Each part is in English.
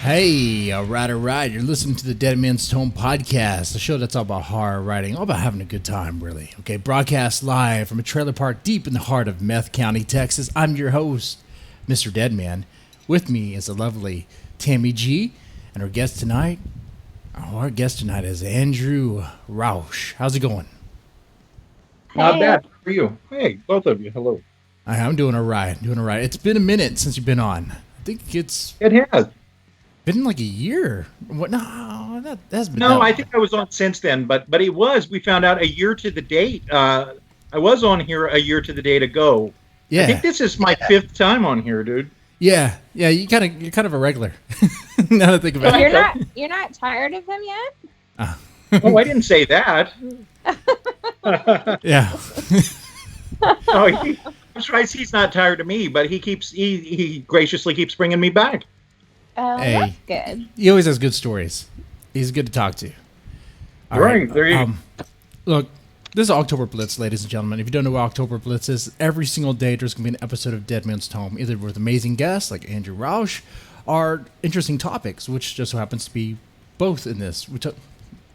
Hey, all right. You're listening to the Deadman's Tome podcast, the show that's all about horror writing, all about having a good time, really. Okay, broadcast live from a trailer park deep in the heart of Meth County, Texas. I'm your host, Mr. Deadman. With me is the lovely Tammy G, and our guest tonight is Andrew Rausch. How's it going? Not bad. How are you? Hey, both of you. Hello. I'm doing all right. It's been a minute since you've been on. I think it's It has. been like a year. What? No, that has been. No, I think I was on since then, but it was. We found out a year to the date. I was on here a year to the date ago. Yeah. I think this is my fifth time on here, dude. Yeah. You're kind of a regular. Now that I think about it. You're not tired of him yet? Oh, I didn't say that. Yeah. Oh, I'm surprised he's not tired of me, but he graciously keeps bringing me back. Hey. That's good. He always has good stories. He's good to talk to. All Right, there you go. Look, this is October Blitz, ladies and gentlemen. If you don't know what October Blitz is, every single day there's going to be an episode of Deadman's Tome, either with amazing guests like Andrew Rausch or interesting topics, which just so happens to be both in this.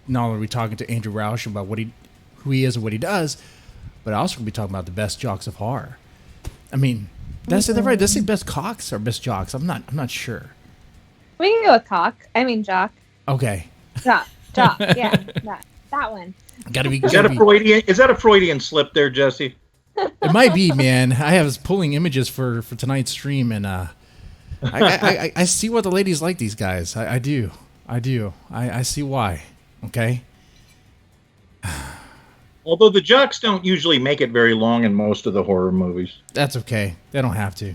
Not only are we talking to Andrew Rausch about who he is and what he does, but also going to be talking about the best Jocks of Horror. I mean, did I say that right? Did I say best cocks or best jocks? I'm not sure. We can go with jock. Okay. Jock. Yeah, that one. Gotta be. Is that a Freudian slip there, Jesse? It might be, man. I was pulling images for tonight's stream, and I see what the ladies like these guys. I do. I see why. Okay. Although the jocks don't usually make it very long in most of the horror movies. That's okay. They don't have to.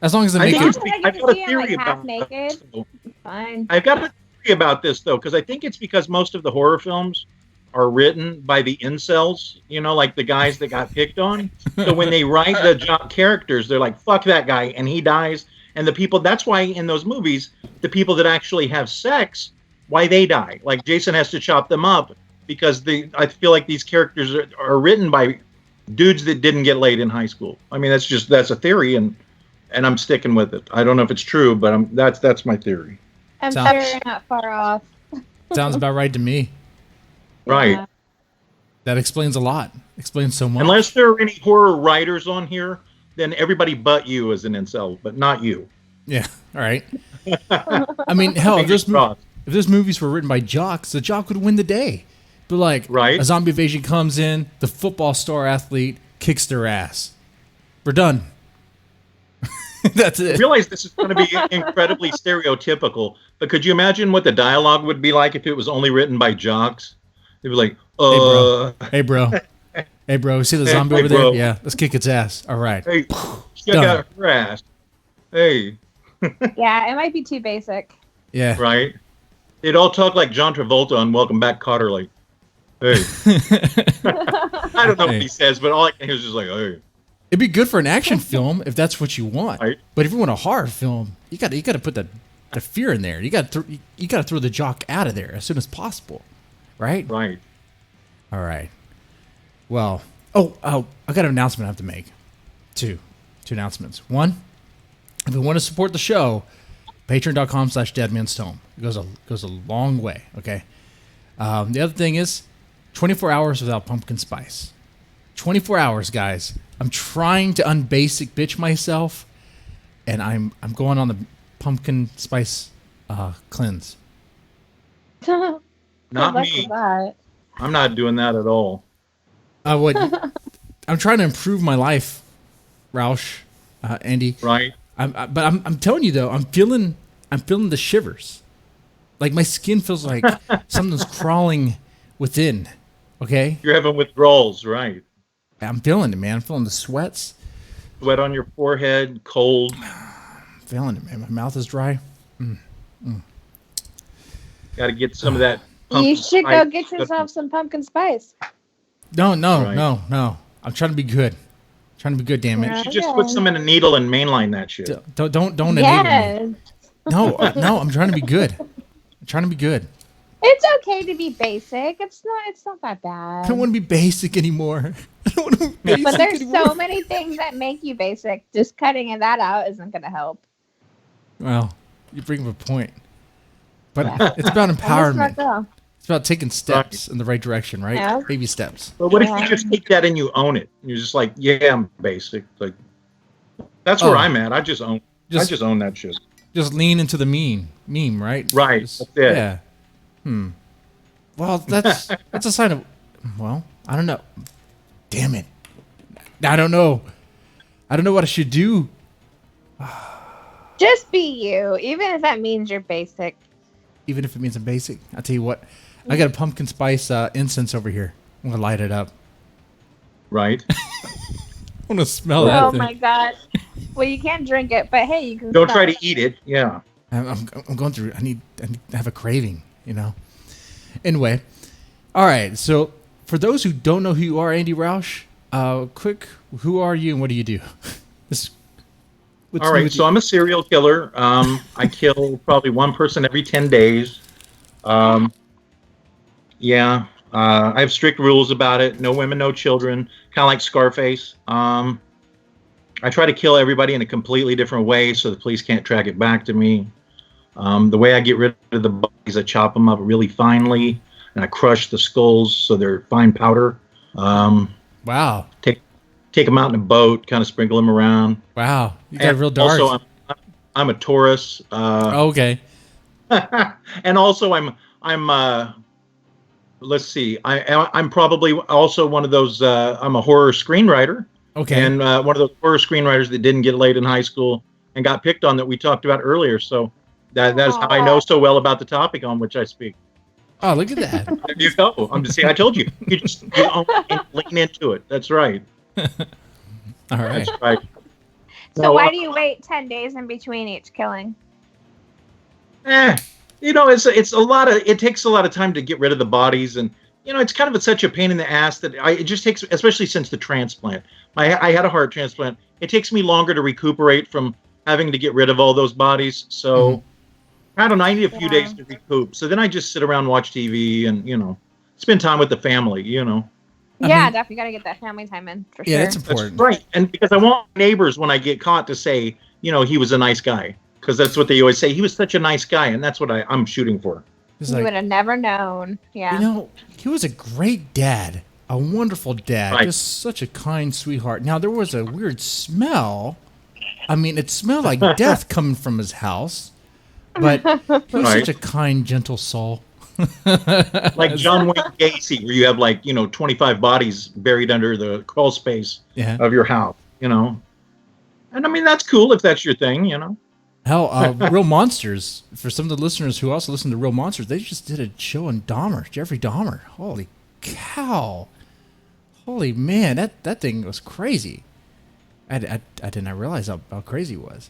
As long as they I make think it. I've got a theory half about naked. this. Fine. I've got a theory about this, though, because I think it's because most of the horror films are written by the incels, like the guys that got picked on. So when they write the jock characters, they're like, fuck that guy, and he dies. And the people, that's why in those movies, the people that actually have sex, why they die. Like Jason has to chop them up because I feel like these characters are written by dudes that didn't get laid in high school. I mean, that's a theory, and I'm sticking with it. I don't know if it's true, but that's my theory. I'm sure you're not far off. Sounds about right to me. Right. Yeah. That explains a lot. Explains so much. Unless there are any horror writers on here, then everybody but you is an incel, but not you. Yeah. All right. I mean, hell, if this movies were written by jocks, the jock would win the day. But like, right? A zombie invasion comes in, the football star athlete kicks their ass. We're done. That's it. I realize this is going to be incredibly stereotypical, but could you imagine what the dialogue would be like if it was only written by jocks? They'd be like, Hey, bro. Hey, bro. See the zombie over there? Yeah, let's kick its ass. All right. Hey, she got her ass. Hey. Yeah, it might be too basic. Yeah. Right? They'd all talk like John Travolta on Welcome Back, Kotter, like, hey. I don't know what he says, but all I can hear is just like, hey. It'd be good for an action film if that's what you want. Right. But if you want a horror film, you got to put the fear in there. You got to throw the jock out of there as soon as possible, right? Right. All right. Well, I got an announcement I have to make. Two announcements. One, if you want to support the show, patreon.com/deadmanstone. It goes a long way. Okay. The other thing is 24 hours without pumpkin spice. 24 hours, guys. I'm trying to unbasic bitch myself, and I'm going on the pumpkin spice cleanse. Not me. I'm not doing that at all. I'm trying to improve my life, Rausch, Andy. Right. But I'm telling you though, I'm feeling the shivers. Like my skin feels like something's crawling within. Okay. You're having withdrawals, right? I'm feeling it, man. I'm feeling the sweats. Sweat on your forehead, cold. I'm feeling it, man. My mouth is dry. Got to get some of that. You should go get yourself some pumpkin spice. No. I'm trying to be good. Damn it. You should just put some in a needle and mainline that shit. Don't enable me. No. I'm trying to be good. It's okay to be basic. It's not that bad. I don't want to be basic anymore. But there's so many things that make you basic. Just cutting that out isn't going to help. Well, You bring up a point. But it's about empowerment. It's about taking steps in the right direction, right? Yeah. Baby steps. But what if you just take that and you own it? You're just like, yeah, I'm basic. Like, that's where I'm at. I just own that shit. Just lean into the meme, right? Right. Just, that's it. Yeah. Well, that's a sign of. Well, I don't know. Damn it. I don't know. I don't know what I should do. Just be you, even if that means you're basic. Even if it means I'm basic, I'll tell you what. I got a pumpkin spice incense over here. I'm gonna light it up. Right. I'm gonna smell that. Oh my god. Well, you can't drink it, but hey, you can. Don't try to eat it. Yeah. I'm going through. I need to have a craving. Anyway, all right. So for those who don't know who you are, Andy Rausch, quick, who are you and what do you do? All right. So I'm a serial killer. I kill probably one person every 10 days. Yeah. I have strict rules about it. No women, no children. Kind of like Scarface. I try to kill everybody in a completely different way so the police can't track it back to me. The way I get rid of the bodies, I chop them up really finely, and I crush the skulls so they're fine powder. Wow. Take them out in a boat, kind of sprinkle them around. Wow. You got real dark. Also, I'm a Taurus. Okay. And also, I'm let's see. I'm probably also one of those. I'm a horror screenwriter. Okay. And one of those horror screenwriters that didn't get laid in high school and got picked on that we talked about earlier. So that is how I know so well about the topic on which I speak. Oh, look at that. There you go. I'm just saying. I told you. You just lean into it. That's right. All right. That's right. So why do you wait 10 days in between each killing? It's a lot of. It takes a lot of time to get rid of the bodies, and it's kind of such a pain in the ass that it just takes, especially since the transplant. I had a heart transplant. It takes me longer to recuperate from having to get rid of all those bodies. So I don't know. I need a few days to recoup. So then I just sit around, and watch TV, and spend time with the family. Definitely got to get that family time in for sure. Yeah, that's important. That's right. And because I want neighbors when I get caught to say, he was a nice guy, because that's what they always say. He was such a nice guy, and that's what I'm shooting for. You would have never known. Yeah. He was a great dad, a wonderful dad, right. Just such a kind sweetheart. Now, there was a weird smell. I mean, it smelled like death coming from his house, but he was such a kind, gentle soul. Like John Wayne Gacy, where you have 25 bodies buried under the crawl space of your house, And I mean, that's cool if that's your thing, Hell, Real Monsters, for some of the listeners who also listen to Real Monsters, they just did a show on Dahmer, Jeffrey Dahmer. Holy cow. Holy man, that thing was crazy. I did not realize how crazy it was.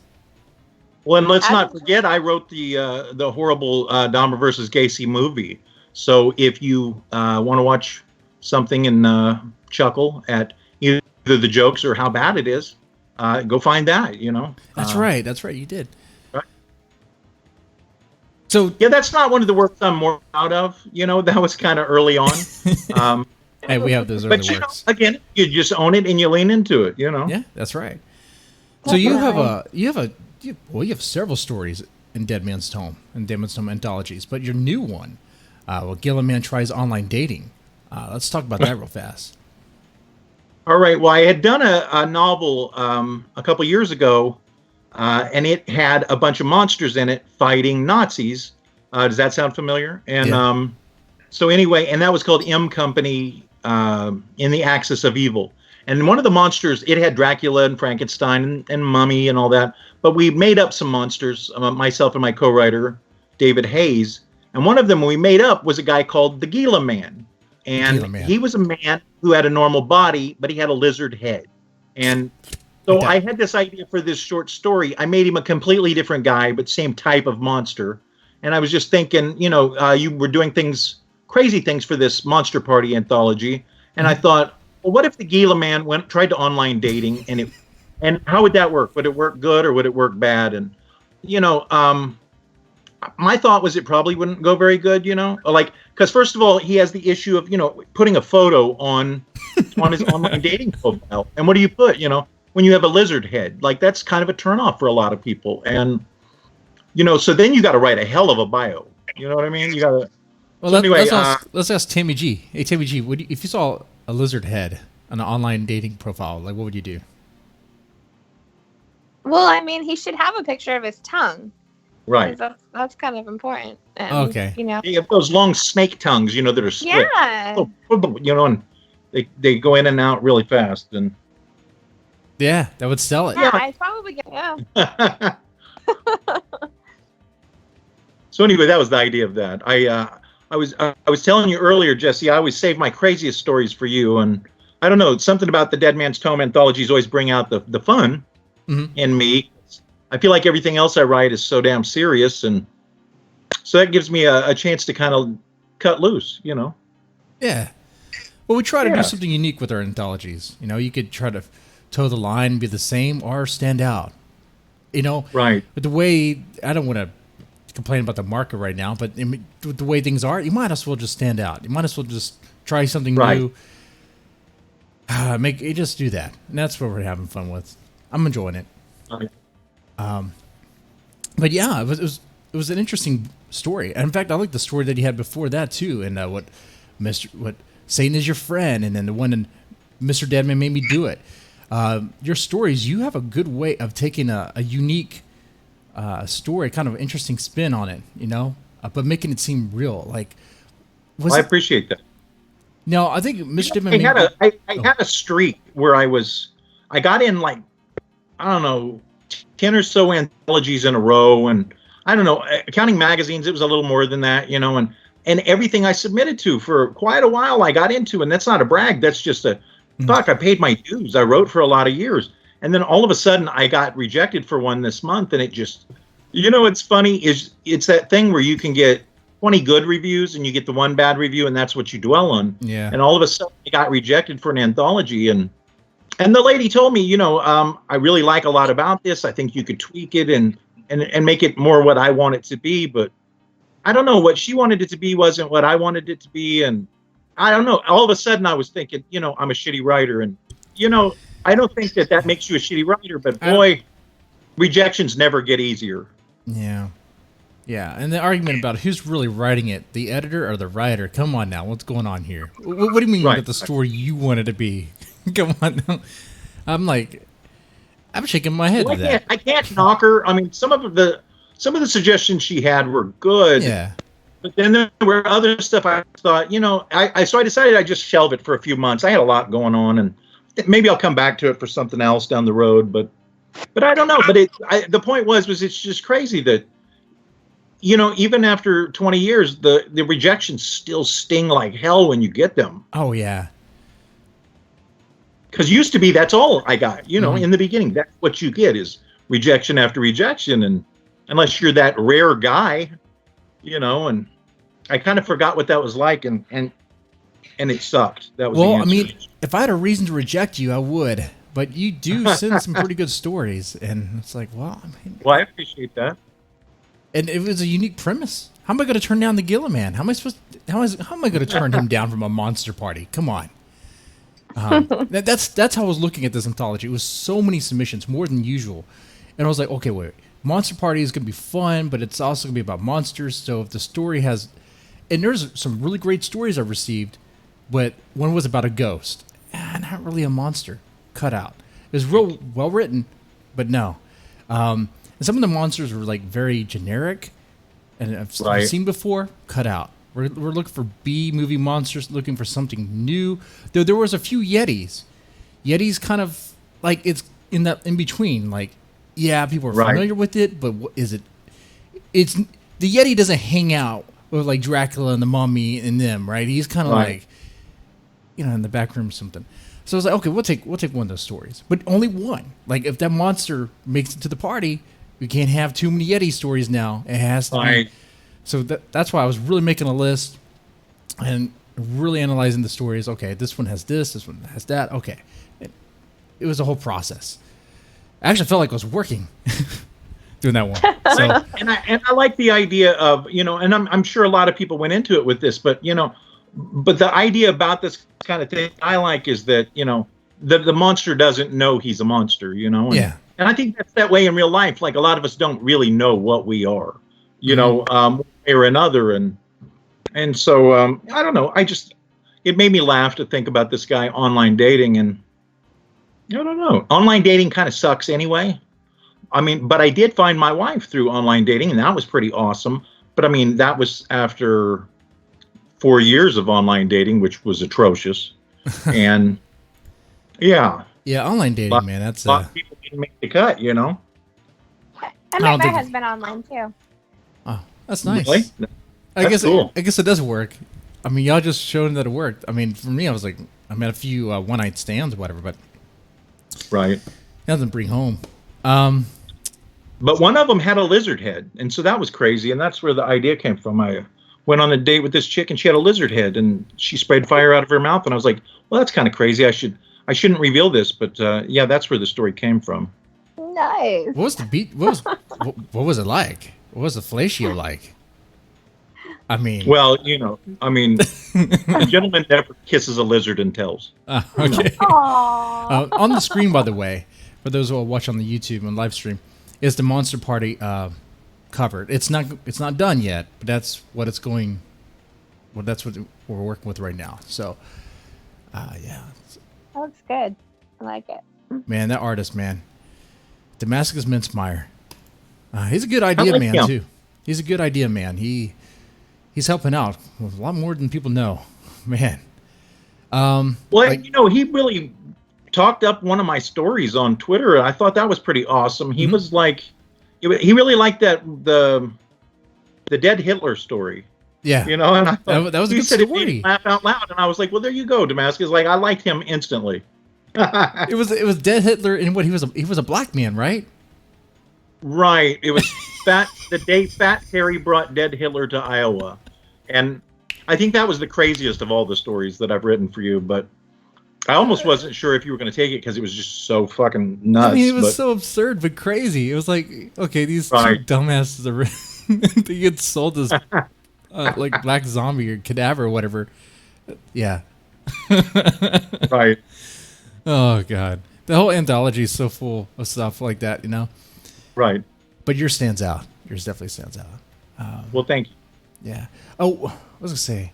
Well, and let's not forget, I wrote the horrible Dahmer versus Gacy movie. So if you want to watch something and chuckle at either the jokes or how bad it is, go find that, That's right. That's right. You did. Right. So yeah, that's not one of the works I'm more proud of. That was kind of early on. Hey, we have those early works. Again, you just own it and you lean into it. Yeah, that's right. So you have several stories in Deadman's Tome and Deadman's Tome anthologies, but your new one, Gilliman Tries Online Dating. Let's talk about that real fast. All right. Well, I had done a novel a couple years ago, and it had a bunch of monsters in it fighting Nazis. Does that sound familiar? And so anyway, and that was called M Company in the Axis of Evil. And one of the monsters, it had Dracula and Frankenstein and Mummy and all that. But we made up some monsters, myself and my co-writer, David Hayes. And one of them we made up was a guy called the Gila Man. And he was a man who had a normal body, but he had a lizard head. And so I had this idea for this short story. I made him a completely different guy, but same type of monster. And I was just thinking, you were doing crazy things for this Monster Party anthology. And I thought, well, what if the Gila Man tried to online dating and how would that work? Would it work good or would it work bad? And, my thought was it probably wouldn't go very good, because first of all, he has the issue of, putting a photo on his online dating profile. And what do you put, when you have a lizard head? Like, that's kind of a turnoff for a lot of people. And So then you got to write a hell of a bio. You know what I mean? You got to. Well, So anyway, let's ask Tammy G. Hey, Tammy G, if you saw a lizard head on an online dating profile, like what would you do? Well, I mean, he should have a picture of his tongue. right. That's kind of important. And, Okay. You have those long snake tongues, that are split. Yeah. And they go in and out really fast. And Yeah, that would sell it. Yeah, I'd probably get, yeah. So anyway, that was the idea of that. I was telling you earlier, Jesse. I always save my craziest stories for you, and I don't know, something about the Dead Man's Tome anthologies always bring out the fun in me. I feel like everything else I write is so damn serious, and so that gives me a chance to kind of cut loose. Yeah. Well, we try to do something unique with our anthologies. You could try to toe the line, be the same, or stand out. Right. But the way, I don't want to complain about the market right now, but with the way things are, you might as well just stand out. You might as well just try something new. Just do that, and that's what we're having fun with. I'm enjoying it. Right. But yeah, it was an interesting story. And in fact, I like the story that he had before that too, and what Satan is your friend, and then the one in Mr. Deadman made me do it. Your stories, you have a good way of taking a unique story, kind of interesting spin on it, but making it seem real. Like, I appreciate that. No, I think Mr. Deadman. I had a streak where I got in like, I don't know, 10 or so anthologies in a row, and I don't know, counting magazines, it was a little more than that, and everything I submitted to for quite a while I got into, and that's not a brag, that's just fuck, I paid my dues. I wrote for a lot of years. And then all of a sudden I got rejected for one this month, and it just, what's funny is it's that thing where you can get 20 good reviews and you get the one bad review, and that's what you dwell on. Yeah. And all of a sudden I got rejected for an anthology, and the lady told me, I really like a lot about this. I think you could tweak it and make it more what I want it to be, but I don't know, what she wanted it to be wasn't what I wanted it to be, and I don't know. All of a sudden I was thinking, I'm a shitty writer, and I don't think that makes you a shitty writer, but boy, rejections never get easier. Yeah. Yeah, and the argument about who's really writing it, the editor or the writer? Come on now, what's going on here? What do you mean with the story you wanted to be? Come on now. I'm shaking my head with that. I can't knock her. I mean, some of the suggestions she had were good. Yeah. But then there were other stuff I thought, so I decided I'd just shelve it for a few months. I had a lot going on, and maybe I'll come back to it for something else down the road. But I don't know. But the point was it's just crazy that, even after 20 years, the rejections still sting like hell when you get them. Oh, yeah. Because used to be, that's all I got, in the beginning. That's what you get is rejection after rejection. And unless you're that rare guy, and I kind of forgot what that was like. And it sucked. That was well, I mean, if I had a reason to reject you, I would. But you do send some pretty good stories. And it's like, well, I appreciate that. And it was a unique premise. How am I going to turn down the Gilliman? How am I going to turn him down from a monster party? Come on. That's how I was looking at this anthology. It was so many submissions, more than usual. And I was like, okay, wait. Monster Party is going to be fun, but it's also going to be about monsters. So if the story has... And there's some really great stories I've received, but one was about a ghost. Not really a monster. Cut out. It was real well written, but no. And some of the monsters were like very generic, and I've seen before. Cut out. We're looking for B-movie monsters, looking for something new. Though there was a few Yetis. Yetis kind of like it's in that in between. Like, yeah, people are familiar with it, but what is it? It's the Yeti doesn't hang out with like Dracula and the Mummy and them, right? He's kind of like, in the back room or something. So I was like, okay, we'll take one of those stories, but only one. Like, if that monster makes it to the party, we can't have too many Yeti stories now. It has to be. So that's why I was really making a list and really analyzing the stories. Okay, this one has this one has that. Okay. It was a whole process. I actually felt like I was working doing that one. So, and I like the idea of, and I'm sure a lot of people went into it with this, but, but the idea about this kind of thing I like is that, the monster doesn't know he's a monster, and And I think that's that way in real life. Like a lot of us don't really know what we are, one way or another. And so I don't know. It made me laugh to think about this guy online dating, and I don't know. Online dating kind of sucks anyway. I mean, but I did find my wife through online dating, and that was pretty awesome. But I mean, that was after 4 years of online dating, which was atrocious. And yeah. Yeah, online dating, man. That's a lot of people didn't make the cut, I met my husband online too. Oh, that's nice. Really? I guess cool. I guess it does work. I mean, y'all just showed that it worked. I mean, for me, I was like, I met a few one-night stands or whatever, but right. It doesn't bring home. But one of them had a lizard head, and so that was crazy, and that's where the idea came from. I went on a date with this chick, and she had a lizard head, and she sprayed fire out of her mouth, and I was like, well, that's kind of crazy. I shouldn't reveal this, but yeah, that's where the story came from. Nice. What was the beat? What was it like? What was the fellatio like? I mean, well, a gentleman never kisses a lizard and tells. Okay. On the screen, by the way, for those who will watch on the YouTube and live stream, is the Monster Party covered. It's not done yet, but that's what it's going. Well, that's what we're working with right now. So, yeah. That looks good. I like it. Man, that artist, man. Damascus Mincemeyer. He's a good idea man, him. Too. He's a good idea man. He's helping out with a lot more than people know. Man. Well, he really talked up one of my stories on Twitter. I thought that was pretty awesome. He was like, he really liked the dead Hitler story. Yeah. And I thought, that was a good story. It made me laugh out loud, and I was like, well, there you go, Damascus. Like, I liked him instantly. It was dead Hitler, and what he was a black man, right? Right. It was the day Fat Terry brought dead Hitler to Iowa. And I think that was the craziest of all the stories that I've written for you, but I almost wasn't sure if you were going to take it because it was just so fucking nuts. I mean, it was so absurd but crazy. It was like, okay, these two dumbasses are they get sold as like black zombie or cadaver or whatever. Yeah. Right. Oh God, the whole anthology is so full of stuff like that, Right. But yours stands out. Yours definitely stands out. Well, thank you. Yeah. Oh, what was I gonna say?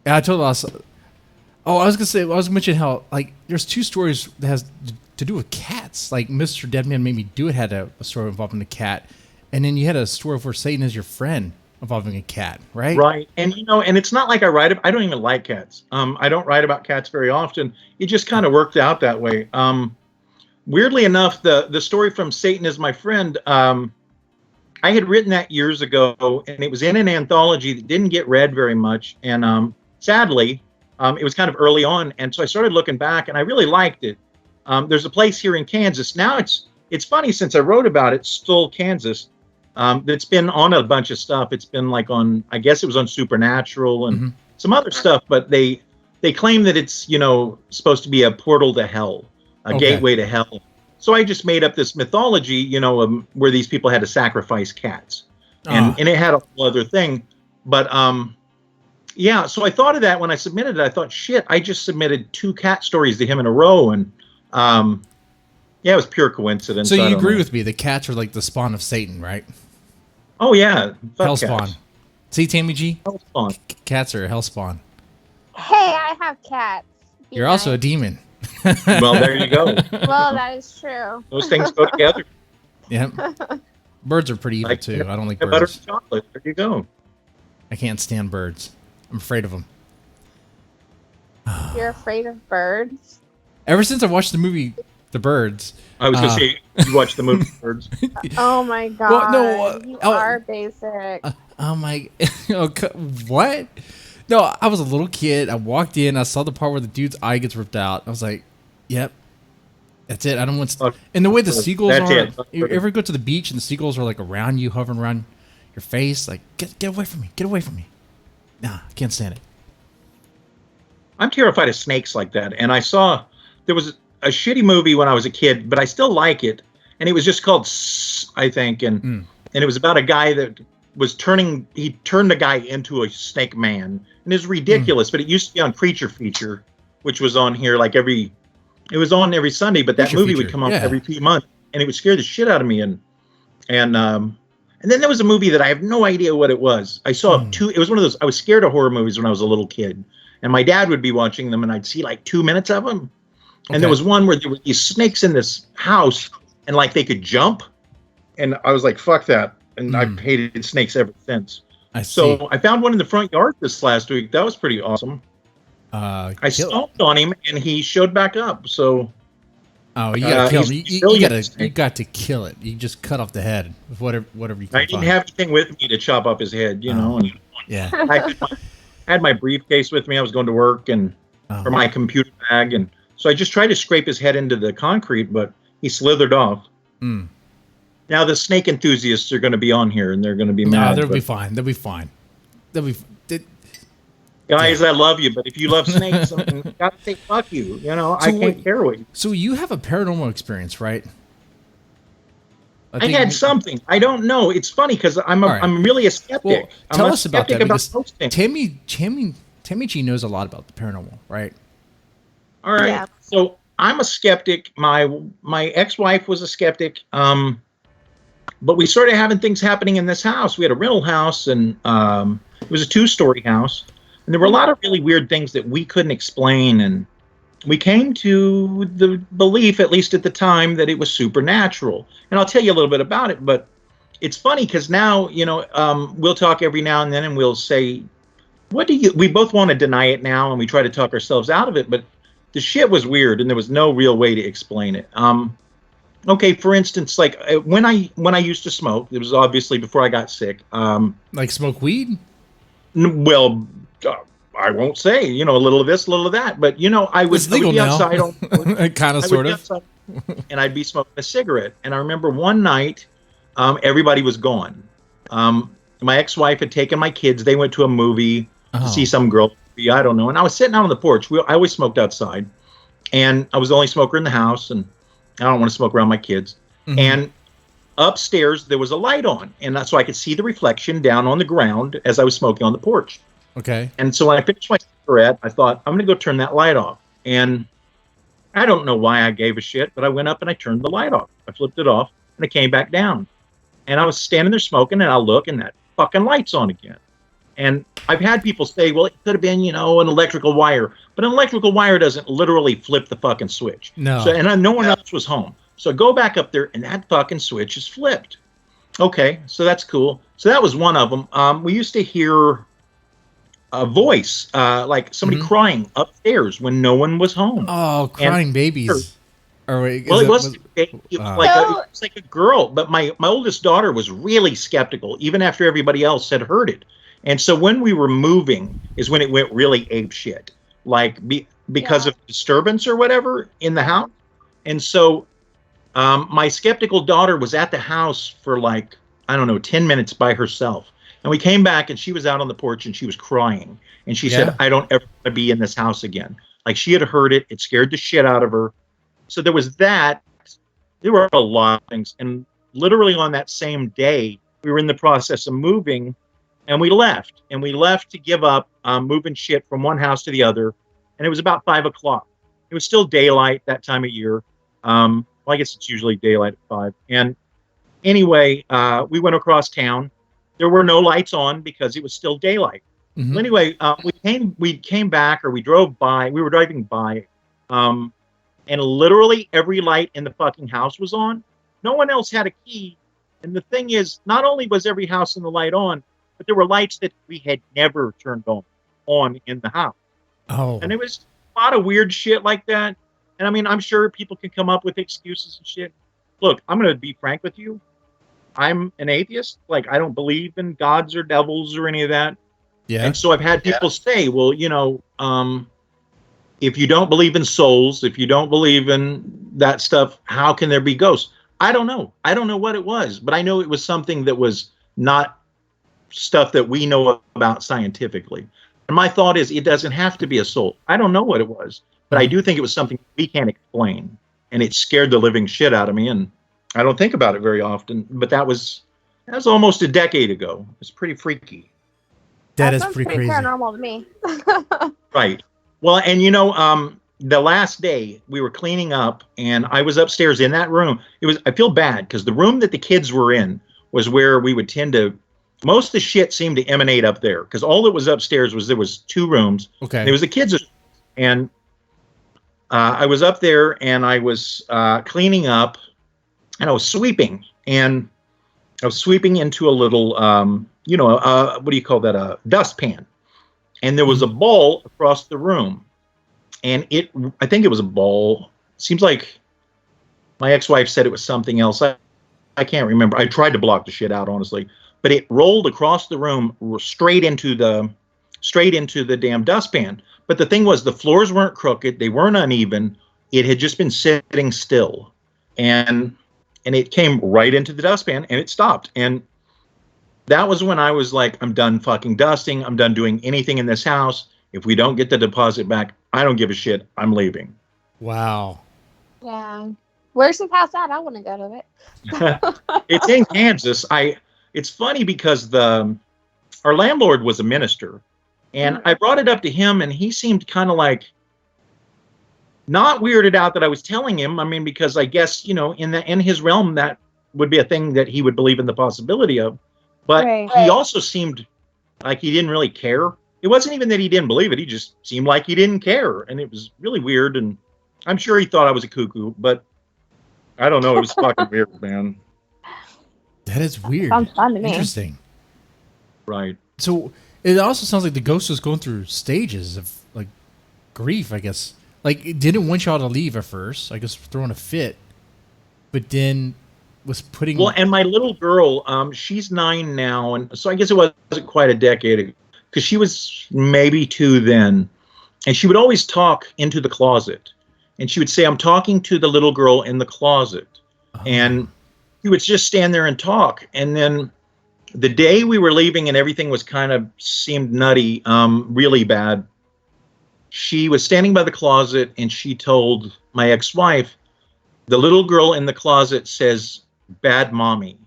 Yeah, I told us. Oh, I was gonna say. I was mentioning how like there's two stories that has to do with cats. Like Mr. Deadman Made Me Do It had a story involving a cat, and then you had a story where Satan is your friend involving a cat, right? Right. And and it's not like I don't even like cats. I don't write about cats very often. It just kind of worked out that way. Weirdly enough, the story from Satan is My Friend, I had written that years ago, and it was in an anthology that didn't get read very much. And sadly, it was kind of early on. And so I started looking back, and I really liked it. There's a place here in Kansas. Now it's funny, since I wrote about it, Stull, Kansas, that's been on a bunch of stuff. It's been like I guess it was on Supernatural and some other stuff, but they claim that it's, supposed to be a portal to hell, a gateway to hell. So I just made up this mythology, where these people had to sacrifice cats, and it had a whole other thing. But yeah, so I thought of that when I submitted it. I thought, shit, I just submitted 2 cat stories to him in a row, and yeah, it was pure coincidence. So you agree with me? The cats are like the spawn of Satan, right? Oh yeah, hell spawn. See, Tammy G? Hell spawn. Cats are hell spawn. Hey, I have cats. You're also a demon. Well, there you go. Well, that is true. Those things go together. Yeah. Birds are pretty evil too. I don't like birds. Butter and chocolate. There you go. I can't stand birds. I'm afraid of them. You're afraid of birds? Ever since I watched the movie The Birds. I was going to say, you watched the movie Birds. Oh my God. Well, no, you are basic. Oh my. What? No, I was a little kid. I walked in. I saw the part where the dude's eye gets ripped out. I was like, yep. That's it. I don't want. And the way the seagulls are. You ever go to the beach and the seagulls are like around you, hovering around your face? Like, get away from me. Get away from me. Nah, I can't stand it. I'm terrified of snakes like that. And I saw there was a shitty movie when I was a kid, but I still like it. And it was just called, I think, and it was about a guy that was turned a guy into a snake man. And it was ridiculous, but it used to be on Creature Feature, which was on here like every It was on every Sunday, but that Feature, movie would come on yeah. every few months, and it would scare the shit out of me. And then there was a movie that I have no idea what it was. I saw two. It was one of those. I was scared of horror movies when I was a little kid, and my dad would be watching them, and I'd see like 2 minutes of them. And there was one where there were these snakes in this house, and like they could jump, and I was like, "Fuck that!" And I've hated snakes ever since. So I found one in the front yard this last week. That was pretty awesome. I stomped on him, and he showed back up. So. Oh, you gotta kill him. You got to kill it. You just cut off the head with whatever you can I didn't have anything with me to chop off his head, you know. And yeah. I had my briefcase with me. I was going to work or my computer bag, and so I just tried to scrape his head into the concrete, but he slithered off. Now the snake enthusiasts are going to be on here, and they're going to be mad. No, they'll be fine. They'll be fine. Guys, I love you, but if you love snakes, you got to say fuck you. You know, I can't care what you. So you have a paranormal experience, right? I had something. I don't know. It's funny because I'm really a skeptic. Well, tell us about that. Because Tammy G knows a lot about the paranormal, right? All right. Yeah. So I'm a skeptic. My ex-wife was a skeptic. But we started having things happening in this house. We had a rental house, and it was a 2-story house. And there were a lot of really weird things that we couldn't explain. And we came to the belief, at least at the time, that it was supernatural. And I'll tell you a little bit about it. But it's funny because now, you know, we'll talk every now and then and we'll say, we both want to deny it now, and we try to talk ourselves out of it. But the shit was weird, and there was no real way to explain it. Okay, for instance, like when I used to smoke, it was obviously before I got sick. Like smoke weed? Well, I won't say, you know, a little of this, a little of that, but you know, I would be outside, kind of, sort of, and I'd be smoking a cigarette. And I remember one night, everybody was gone. My ex-wife had taken my kids; they went to a movie to see some girl. I don't know. And I was sitting out on the porch. I always smoked outside, and I was the only smoker in the house, and I don't want to smoke around my kids. And upstairs there was a light on, and so I could see the reflection down on the ground as I was smoking on the porch. Okay. And so when I finished my cigarette, I thought, I'm going to go turn that light off. And I don't know why I gave a shit, but I went up and I turned the light off. I flipped it off, and it came back down. And I was standing there smoking, and I look, and that fucking light's on again. And I've had people say, well, it could have been, you know, an electrical wire. But an electrical wire doesn't literally flip the fucking switch. No. So, and no one else was home. So I go back up there, and that fucking switch is flipped. Okay, so that's cool. So that was one of them. We used to hear a voice, like somebody crying upstairs when no one was home. Oh, crying babies. Well, it wasn't a baby. It was like a girl. But my oldest daughter was really skeptical, even after everybody else had heard it. And so when we were moving is when it went really ape shit, like because of disturbance or whatever in the house. And so my skeptical daughter was at the house for like, I don't know, 10 minutes by herself. And we came back, and she was out on the porch, and she was crying. And she said, I don't ever want to be in this house again. Like, she had heard it. It scared the shit out of her. So there was that. There were a lot of things. And literally on that same day, we were in the process of moving, and we left. And we left to give up moving shit from one house to the other. And it was about 5 o'clock. It was still daylight that time of year. Well, I guess it's usually daylight at 5. And anyway, we went across town. There were no lights on because it was still daylight. Well, anyway, we came back, or we drove by. We were driving by, and literally every light in the fucking house was on. No one else had a key. And the thing is, not only was every house in the light on, but there were lights that we had never turned on in the house. Oh. And it was a lot of weird shit like that. And I mean, I'm sure people can come up with excuses and shit. Look, I'm going to be frank with you. I'm an atheist. Like, I don't believe in gods or devils or any of that. Yeah. And so I've had people say, well, you know, if you don't believe in souls, if you don't believe in that stuff, how can there be ghosts? I don't know. I don't know what it was, but I know it was something that was not stuff that we know about scientifically. And my thought is, it doesn't have to be a soul. I don't know what it was, but I do think it was something we can't explain. And it scared the living shit out of me. And I don't think about it very often, but that was almost a decade ago. It's pretty freaky. That is pretty crazy. Paranormal to me. Right. Well, and you know, the last day we were cleaning up, and I was upstairs in that room. I feel bad because the room that the kids were in was where we would tend to. Most of the shit seemed to emanate up there because all that was upstairs was there was 2 rooms. Okay. There was the kids, and I was up there and I was cleaning up, and I was sweeping, and I was sweeping into a little, what do you call that? A dustpan, and there was a ball across the room, and I think it was a ball. Seems like my ex-wife said it was something else. I can't remember. I tried to block the shit out, honestly. But it rolled across the room straight into the damn dustpan. But the thing was, the floors weren't crooked, they weren't uneven. It had just been sitting still, and it came right into the dustpan, and it stopped. And that was when I was like, I'm done fucking dusting. I'm done doing anything in this house. If we don't get the deposit back, I don't give a shit. I'm leaving. Wow. Yeah. Where's the house at? I want to go to it. It's in Kansas. It's funny because our landlord was a minister, and I brought it up to him, and he seemed kind of like not weirded out that I was telling him. I mean, because I guess, in his realm, that would be a thing that he would believe in the possibility of. But he also seemed like he didn't really care. It wasn't even that he didn't believe it. He just seemed like he didn't care, and it was really weird. And I'm sure he thought I was a cuckoo, but I don't know. It was fucking weird, man. That is weird. Sounds fun to me. Interesting. Right. So it also sounds like the ghost was going through stages of like grief, I guess. Like it didn't want y'all to leave at first, I guess throwing a fit, but then was putting. Well, and my little girl, she's 9 now, and so I guess it wasn't quite a decade ago, because she was maybe 2 then, and she would always talk into the closet, and she would say, "I'm talking to the little girl in the closet," and he would just stand there and talk. And then the day we were leaving and everything was kind of seemed nutty, really bad, she was standing by the closet and she told my ex-wife, "The little girl in the closet says, 'Bad mommy,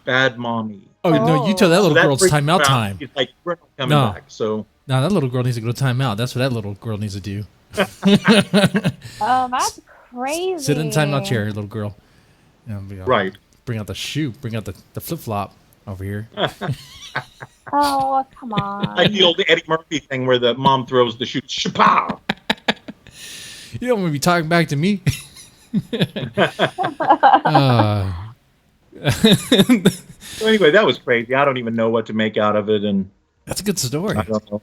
bad mommy.'" Oh, no, you tell that little girl it's timeout time. She's like, "We're not coming back." So no, that little girl needs to go to timeout. That's what that little girl needs to do. Oh, that's crazy. Sit in the timeout chair, little girl. Right. Bring out the shoe. Bring out the flip-flop over here. Oh, come on. Like the old Eddie Murphy thing where the mom throws the shoe. Shapow! You don't want to be talking back to me. So anyway, that was crazy. I don't even know what to make out of it, and that's a good story. I don't know.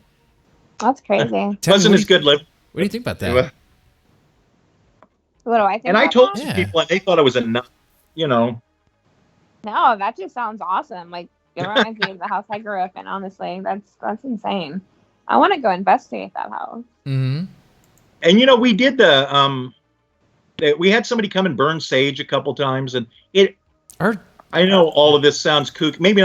That's crazy. Wasn't as good living. What do you think about that? What do I think? And I about told that? some people, and they thought it was enough. No, that just sounds awesome. Like it reminds me of the house I grew up in. Honestly, that's insane. I want to go investigate that house. Mm-hmm. And we did we had somebody come and burn sage a couple times, and I know all of this sounds kooky. Maybe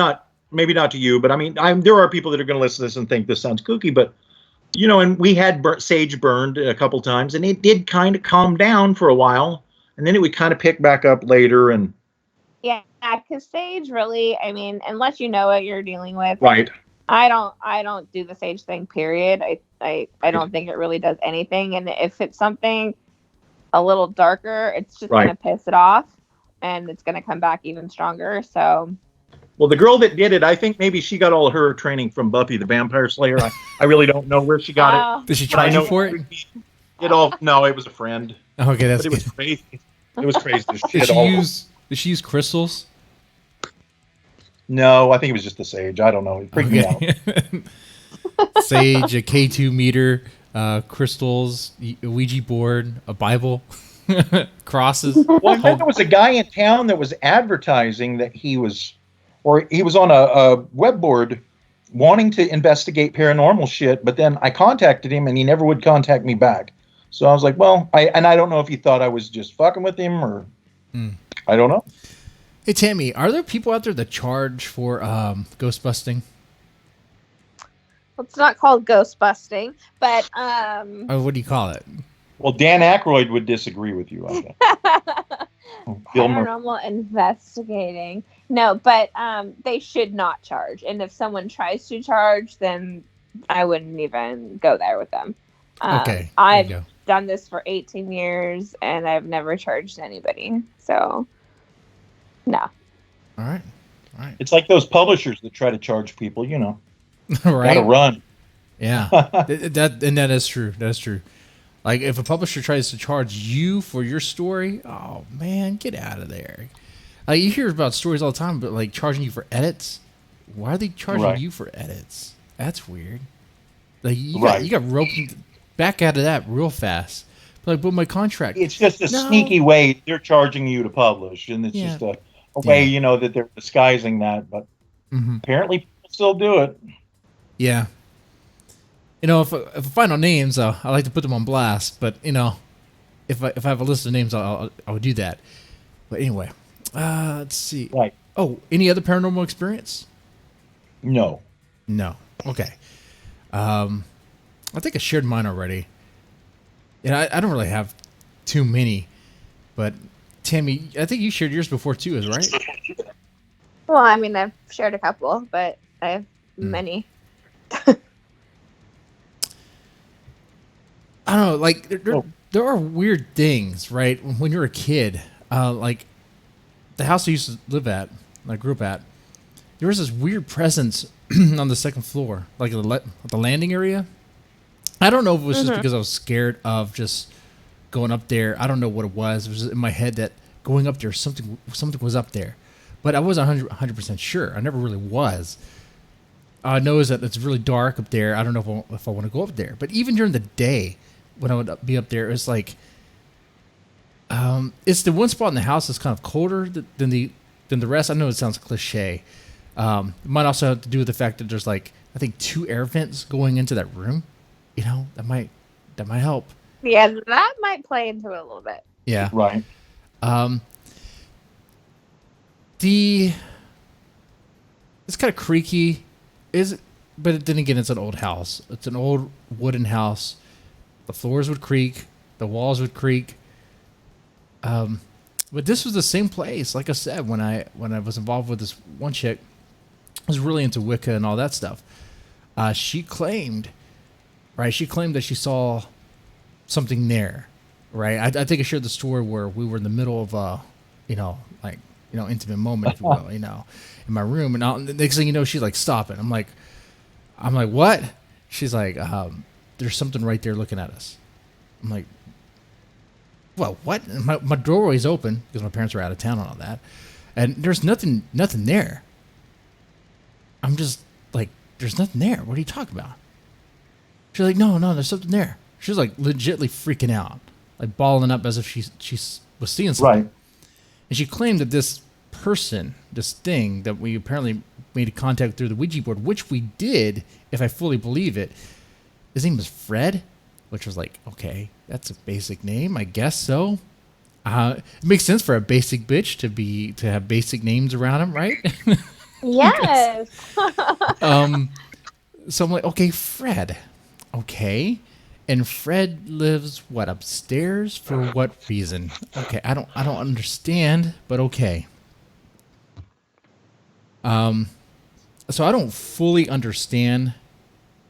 not to you, but I mean, there are people that are going to listen to this and think this sounds kooky, but and we had sage burned a couple times, and it did kind of calm down for a while, and then it would kind of pick back up later. And yeah, because sage really, I mean, unless you know what you're dealing with, right. I don't do the sage thing, period. I don't think it really does anything. And if it's something a little darker, it's just going to piss it off, and it's going to come back even stronger. So, well, the girl that did it, I think maybe she got all her training from Buffy the Vampire Slayer. I really don't know where she got it. Did she charge you for it? No, it was a friend. Okay, that's good. It was crazy. It was crazy. Did she use crystals? No, I think it was just the sage. I don't know. It freaked me out. Sage, a K2 meter, crystals, a Ouija board, a Bible, crosses. Well, I think there was a guy in town that was advertising that he was on a web board wanting to investigate paranormal shit, but then I contacted him and he never would contact me back. So I was like, well, I don't know if he thought I was just fucking with him or I don't know. Hey, Tammy, are there people out there that charge for ghost busting? Well, it's not called ghost busting, but what do you call it? Well, Dan Aykroyd would disagree with you on that. Paranormal investigating. No, but they should not charge. And if someone tries to charge, then I wouldn't even go there with them. Okay. I've done this for 18 years and I've never charged anybody. So, no. All right. It's like those publishers that try to charge people, Right. Gotta run. Yeah. that is true. That's true. Like if a publisher tries to charge you for your story, oh man, get out of there. Like you hear about stories all the time, but like charging you for edits. Why are they charging you for edits? That's weird. Like you got roped back out of that real fast. But my contract. It's just a sneaky way they're charging you to publish, and it's just a way that they're disguising that. But apparently, people still do it. Yeah. If I find out names, I like to put them on blast. But if I have a list of names, I'll do that. But anyway, let's see. Right. Oh, any other paranormal experience? No. Okay. I think I shared mine already. And I don't really have too many, but Tammy, I think you shared yours before too, is right? Well, I mean, I've shared a couple, but I have many. I don't know, like there are weird things, right? When you're a kid, like the house I used to live at, I grew up at, there was this weird presence on the second floor, like the landing area. I don't know if it was just because I was scared of just going up there. I don't know what it was. It was in my head that going up there, something was up there, but I wasn't 100% sure. I never really was. I know is that it's really dark up there. I don't know if I want to go up there. But even during the day, when I would be up there, it's like it's the one spot in the house that's kind of colder than the rest. I know it sounds cliche. It might also have to do with the fact that there's like I think 2 air vents going into that room. That might help. Yeah, that might play into it a little bit. Yeah. Right. It's kind of creaky, but then again, it's an old house. It's an old wooden house. The floors would creak, the walls would creak. But this was the same place. Like I said, when I was involved with this one chick, I was really into Wicca and all that stuff. She claimed that she saw something there, right? I think I shared the story where we were in the middle of intimate moment, if you will, in my room, and the next thing you know, she's like, "Stop it!" I'm like, "What?" She's like, "There's something right there looking at us." I'm like, "Well, what?" And my doorway's open because my parents were out of town and all that, and there's nothing there. I'm just like, "There's nothing there. What are you talking about?" She's like, no, there's something there. She was like legitly freaking out, like balling up as if she was seeing something. Right. And she claimed that this thing that we apparently made contact through the Ouija board, which we did, if I fully believe it, his name was Fred, which was like, okay, that's a basic name, I guess so. It makes sense for a basic bitch to have basic names around him, right? Yes. So I'm like, okay, Fred. Okay. And Fred lives upstairs for what reason? Okay, I don't understand, but okay. So I don't fully understand,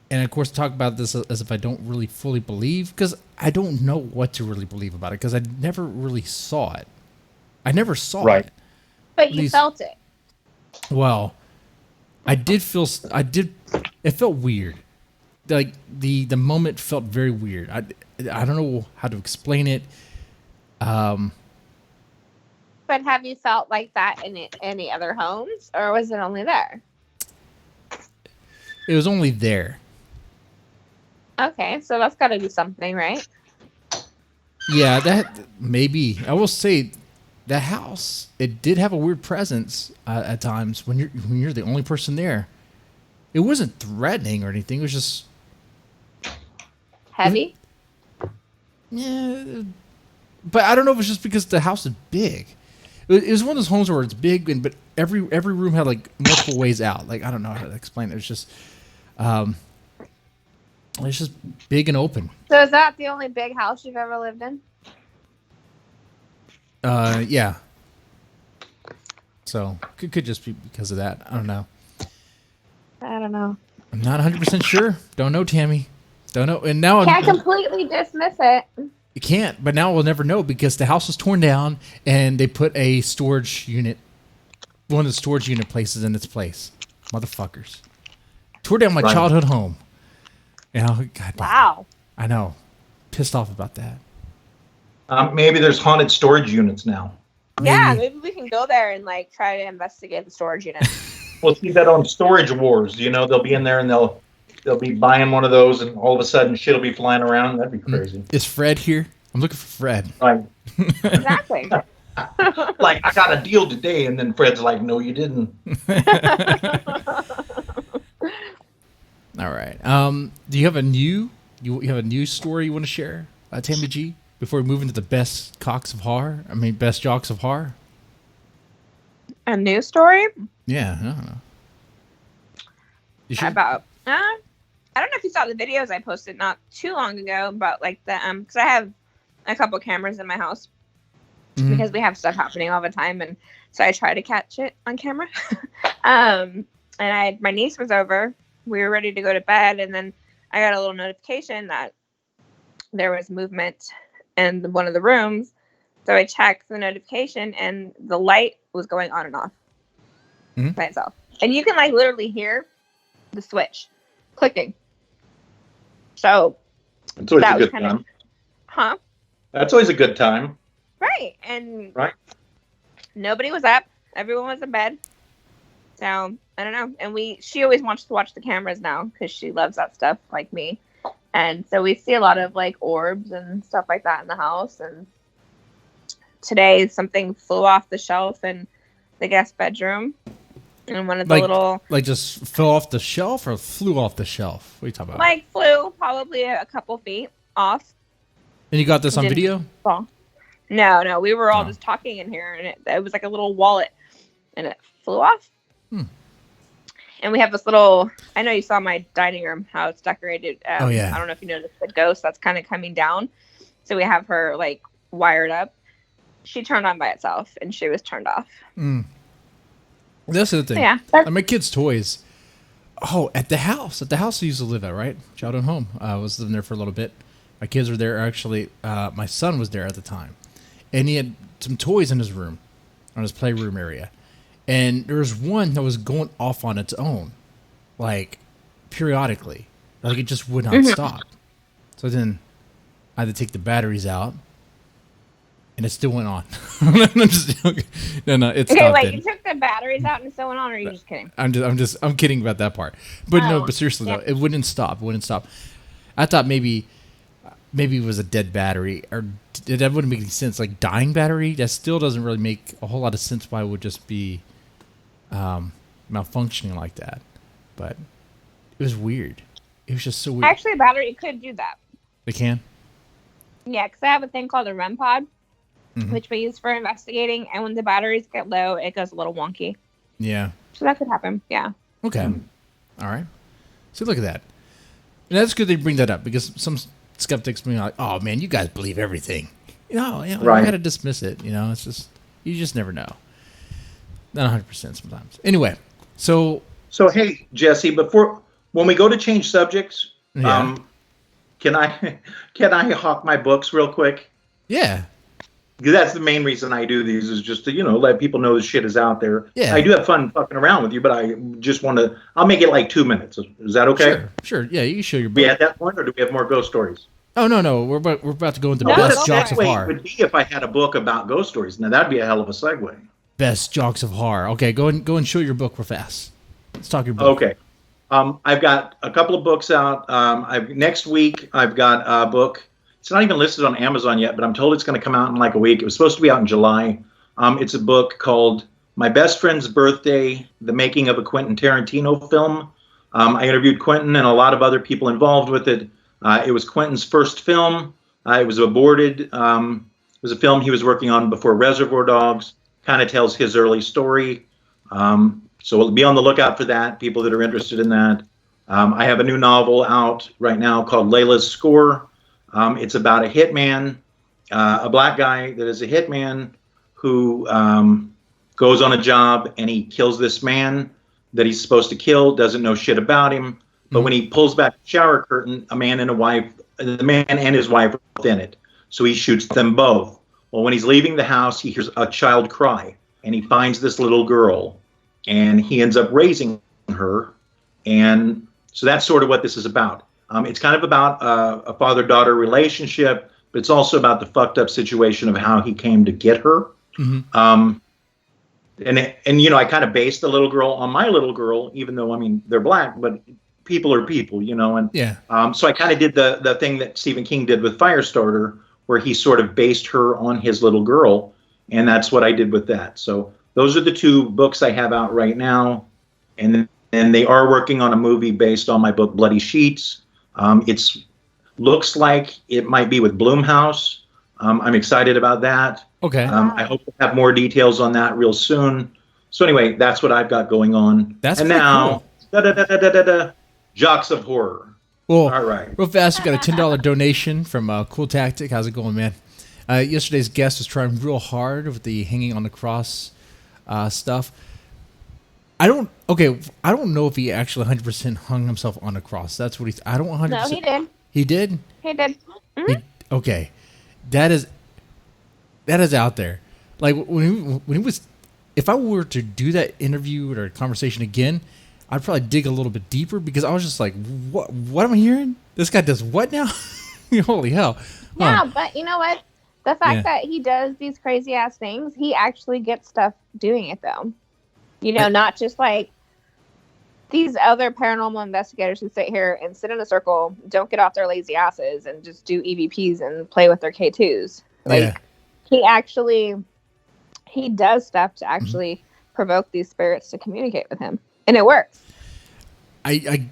and of course talk about this as if I don't really fully believe, because I don't know what to really believe about it, because I never really saw it. I never saw it. But you felt it. Well, it felt weird. Like the moment felt very weird. I don't know how to explain it. But have you felt like that in any other homes, or was it only there? It was only there. Okay, so that's got to do something, right? Yeah, that maybe. I will say, the house, it did have a weird presence at times when you're the only person there. It wasn't threatening or anything. It was just heavy. Yeah, but I don't know if it's just because the house is big. It was one of those homes where it's big, but every room had like multiple ways out. Like I don't know how to explain it. It's just big and open. So is that the only big house you've ever lived in? Yeah. So could just be because of that. I don't know. I don't know. I'm not 100% sure. Don't know, Tammy. Don't know. And now Can't completely dismiss it. you can't. But now we'll never know because the house was torn down and they put a storage unit, one of the storage unit places in its place. Motherfuckers. Tore down my childhood home. You know, God damn. Wow. I know. Pissed off about that. Maybe there's haunted storage units now. Yeah, maybe we can go there and like try to investigate the storage unit. We'll see that on Storage Wars. You know, they'll be in there and they'll be buying one of those, and all of a sudden shit will be flying around. That'd be crazy. Is Fred here? I'm looking for Fred. Right. Exactly. Like, I got a deal today, and then Fred's like, "No, you didn't." All right. Do you have a new story you want to share, Tammy G? Before we move into the best best Jocks of Horror. A news story? Yeah, I don't know. You should. About I don't know if you saw the videos I posted not too long ago about like the because I have a couple cameras in my house because we have stuff happening all the time, and so I try to catch it on camera. And my niece was over. We were ready to go to bed, and then I got a little notification that there was movement in one of the rooms. So I checked the notification, and the light was going on and off by itself. And you can like literally hear the switch clicking. So it's always that a was good time. Huh? That's always a good time. Right. And nobody was up. Everyone was in bed. So I don't know. And she always wants to watch the cameras now because she loves that stuff like me. And so we see a lot of like orbs and stuff like that in the house. And today something flew off the shelf in the guest bedroom. And one of the just fell off the shelf or flew off the shelf? What are you talking about? Like flew probably a couple feet off. And you got this on video? Fall. No. We were all just talking in here, and it was like a little wallet, and it flew off. And we have this little, I know you saw my dining room, how it's decorated. Oh, yeah. I don't know if you noticed the ghost that's kind of coming down. So we have her like wired up. She turned on by itself, and she was turned off. That's the thing. Yeah. My kids' toys. Oh, at the house I used to live at, right? Childhood home. I was living there for a little bit. My kids were there. Actually, my son was there at the time. And he had some toys in his room, on his playroom area. And there was one that was going off on its own, like periodically. Like it just would not stop. So then I had to take the batteries out, and it still went on. I'm just joking. No, it stopped. Okay, wait, you took the batteries out and it's still went on, or are you just kidding? I'm kidding about that part. But no, but seriously though, it wouldn't stop. I thought maybe it was a dead battery, or that wouldn't make any sense. Like dying battery, that still doesn't really make a whole lot of sense why it would just be malfunctioning like that. But it was weird. It was just so weird. Actually, a battery could do that. They can? Yeah, because I have a thing called a REM pod, which we use for investigating, and when the batteries get low, it goes a little wonky. Yeah. So that could happen, yeah. Okay. All right. So look at that. And that's good they bring that up, because some skeptics may be like, oh, man, you guys believe everything. You got to dismiss it. It's just, you just never know. Not 100% sometimes. Anyway, so hey, Jesse, when we go to change subjects, can I hawk my books real quick? Yeah. Because that's the main reason I do these, is just to, let people know the shit is out there. Yeah. I do have fun fucking around with you, but I just want to, I'll make it like 2 minutes. Is that okay? Sure. Yeah, you can show your book. We at that point, or do we have more ghost stories? Oh, no. We're about to go into best Jocks of Horror. Would be if I had a book about ghost stories. Now, that'd be a hell of a segue. Best Jocks of Horror. Okay, go and show your book real fast. Let's talk your book. Okay. I've got a couple of books out. Next week, I've got a book. It's not even listed on Amazon yet, but I'm told it's going to come out in like a week. It was supposed to be out in July. It's a book called My Best Friend's Birthday, The Making of a Quentin Tarantino Film. I interviewed Quentin and a lot of other people involved with it. It was Quentin's first film. It was aborted. It was a film he was working on before Reservoir Dogs. Kind of tells his early story. So we'll be on the lookout for that, people that are interested in that. I have a new novel out right now called Layla's Score. It's about a hitman, a black guy that is a hitman who goes on a job and he kills this man that he's supposed to kill, doesn't know shit about him. But when he pulls back the shower curtain, the man and his wife are within it. So he shoots them both. Well, when he's leaving the house, he hears a child cry, and he finds this little girl, and he ends up raising her. And so that's sort of what this is about. It's kind of about a father-daughter relationship, but it's also about the fucked up situation of how he came to get her. And you know, I kind of based the little girl on my little girl, even though, I mean, they're black, but people are people, you know. And so I kind of did the thing that Stephen King did with Firestarter, where he sort of based her on his little girl, and that's what I did with that. So those are the two books I have out right now, and they are working on a movie based on my book Bloody Sheets. It's looks like it might be with Blumhouse. I'm excited about that. Okay. I hope to have more details on that real soon. So anyway, that's what I've got going on. That's and pretty now, cool. Jocks of Horror. Well, all right. Real fast, we got a $10 donation from Cool Tactic. How's it going, man? Yesterday's guest was trying real hard with the hanging on the cross stuff. I don't know if he actually 100% hung himself on a cross. That's what I don't 100%. No, he did. He did? He did. Mm-hmm. Okay. That is out there. Like when he was, if I were to do that interview or conversation again, I'd probably dig a little bit deeper, because I was just like, what am I hearing? This guy does what now? Holy hell. Yeah, but you know what? The fact that he does these crazy ass things, he actually gets stuff doing it though. You know, not just like these other paranormal investigators who sit here and sit in a circle, don't get off their lazy asses and just do EVPs and play with their K2s. Like he does stuff to actually provoke these spirits to communicate with him, and it works. And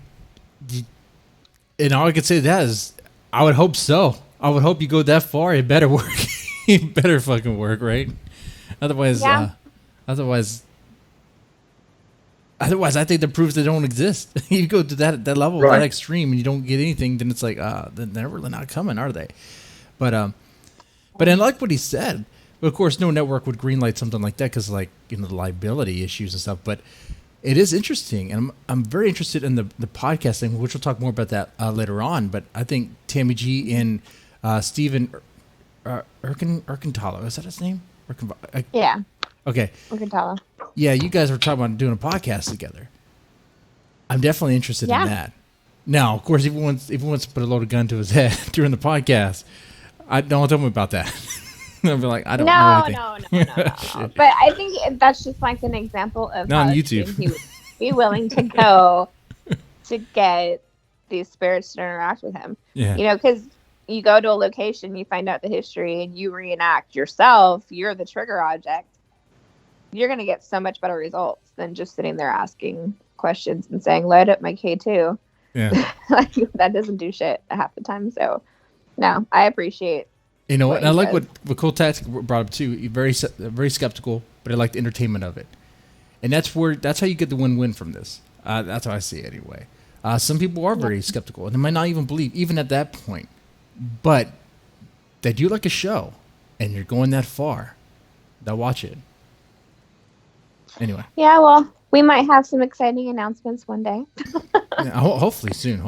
all I could say to that is, I would hope so. I would hope you go that far. It better work. It better fucking work, right? Otherwise, otherwise, I think that proves they don't exist. You go to that level, that extreme, and you don't get anything, then it's like, they're really not coming, are they? But I like what he said. But of course, no network would greenlight something like that because, like, you know, the liability issues and stuff. But it is interesting, and I'm very interested in the podcast thing, which we'll talk more about that later on. But I think Tammy G and Stephen Urquintalo, is that his name? Yeah. Okay. Urquintalo. Yeah, you guys were talking about doing a podcast together. I'm definitely interested in that. Now, of course, if he wants to put a loaded gun to his head during the podcast, don't tell me about that. I'll be like, I don't know anything. No. But I think that's just like an example of not how on YouTube. he would be willing to go to get these spirits to interact with him. Yeah. You know, because you go to a location, you find out the history, and you reenact yourself. You're the trigger object. You're going to get so much better results than just sitting there asking questions and saying, "Light up my K2." Yeah. Like, that doesn't do shit half the time. So, no, I appreciate. You know, and I like what Cool Tactic brought up too. You're very skeptical, but I like the entertainment of it, and that's how you get the win-win from this. That's how I see it anyway. Some people are very skeptical, and they might not even believe, even at that point. But they do like a show, and you're going that far. They'll watch it. Anyway. Yeah, well, we might have some exciting announcements one day. Hopefully soon.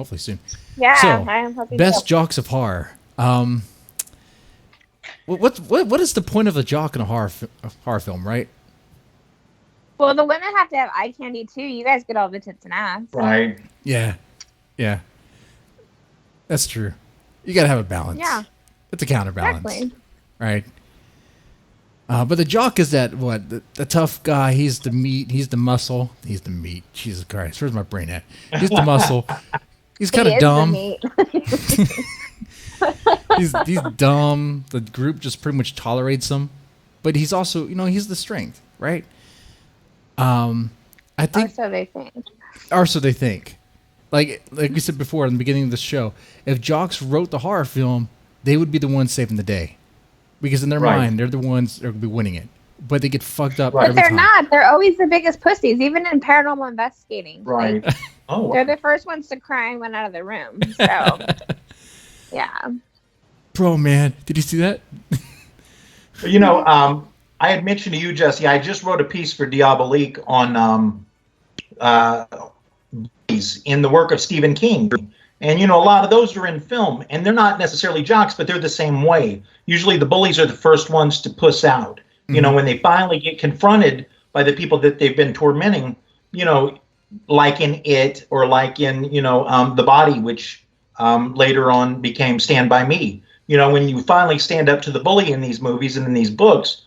Yeah, so, I am hoping best Jocks of Horror. What is the point of a jock in a horror film, right? Well, the women have to have eye candy too. You guys get all the tits and ass. Right. Yeah. That's true. You gotta have a balance. Yeah. It's a counterbalance. Exactly. Right. But the jock is the tough guy. He's the meat. He's the muscle. He's the meat. Jesus Christ. Where's my brain at? He's the muscle. He's kind of dumb. He's dumb. The group just pretty much tolerates him. But he's also, he's the strength, right? I think. Or so they think. Like we said before in the beginning of the show, if jocks wrote the horror film, they would be the ones saving the day. Because in their mind, they're the ones that are going to be winning it. But they get fucked up every time. But they're not. They're always the biggest pussies, even in paranormal investigating. Right. Like, they're the first ones to cry and went out of the room. So, yeah. Bro, man. Did you see that? I had mentioned to you, Jesse, I just wrote a piece for Diabolique on bullies in the work of Stephen King. And, a lot of those are in film, and they're not necessarily jocks, but they're the same way. Usually the bullies are the first ones to puss out. When they finally get confronted by the people that they've been tormenting, like in It, or like in, The Body, which later on became Stand By Me. When you finally stand up to the bully in these movies and in these books,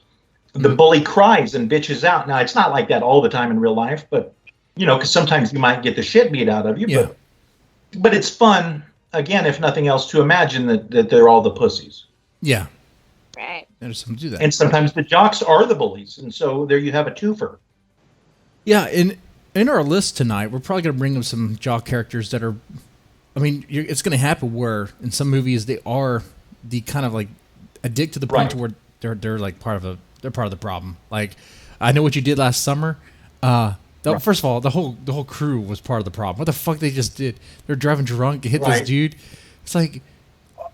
the bully cries and bitches out. Now, it's not like that all the time in real life, but, because sometimes you might get the shit beat out of you. Yeah. But it's fun, again, if nothing else, to imagine that they're all the pussies. Yeah. Right. There's some to do that. And sometimes the jocks are the bullies. And so there you have a twofer. Yeah, in our list tonight, we're probably going to bring up some jock characters that are, it's going to happen where in some movies they are the kind of like addict to the point to where they're like part of the problem. Like, I Know What You Did Last Summer. First of all, the whole crew was part of the problem. What the fuck they just did? They're driving drunk, hit this dude. It's like,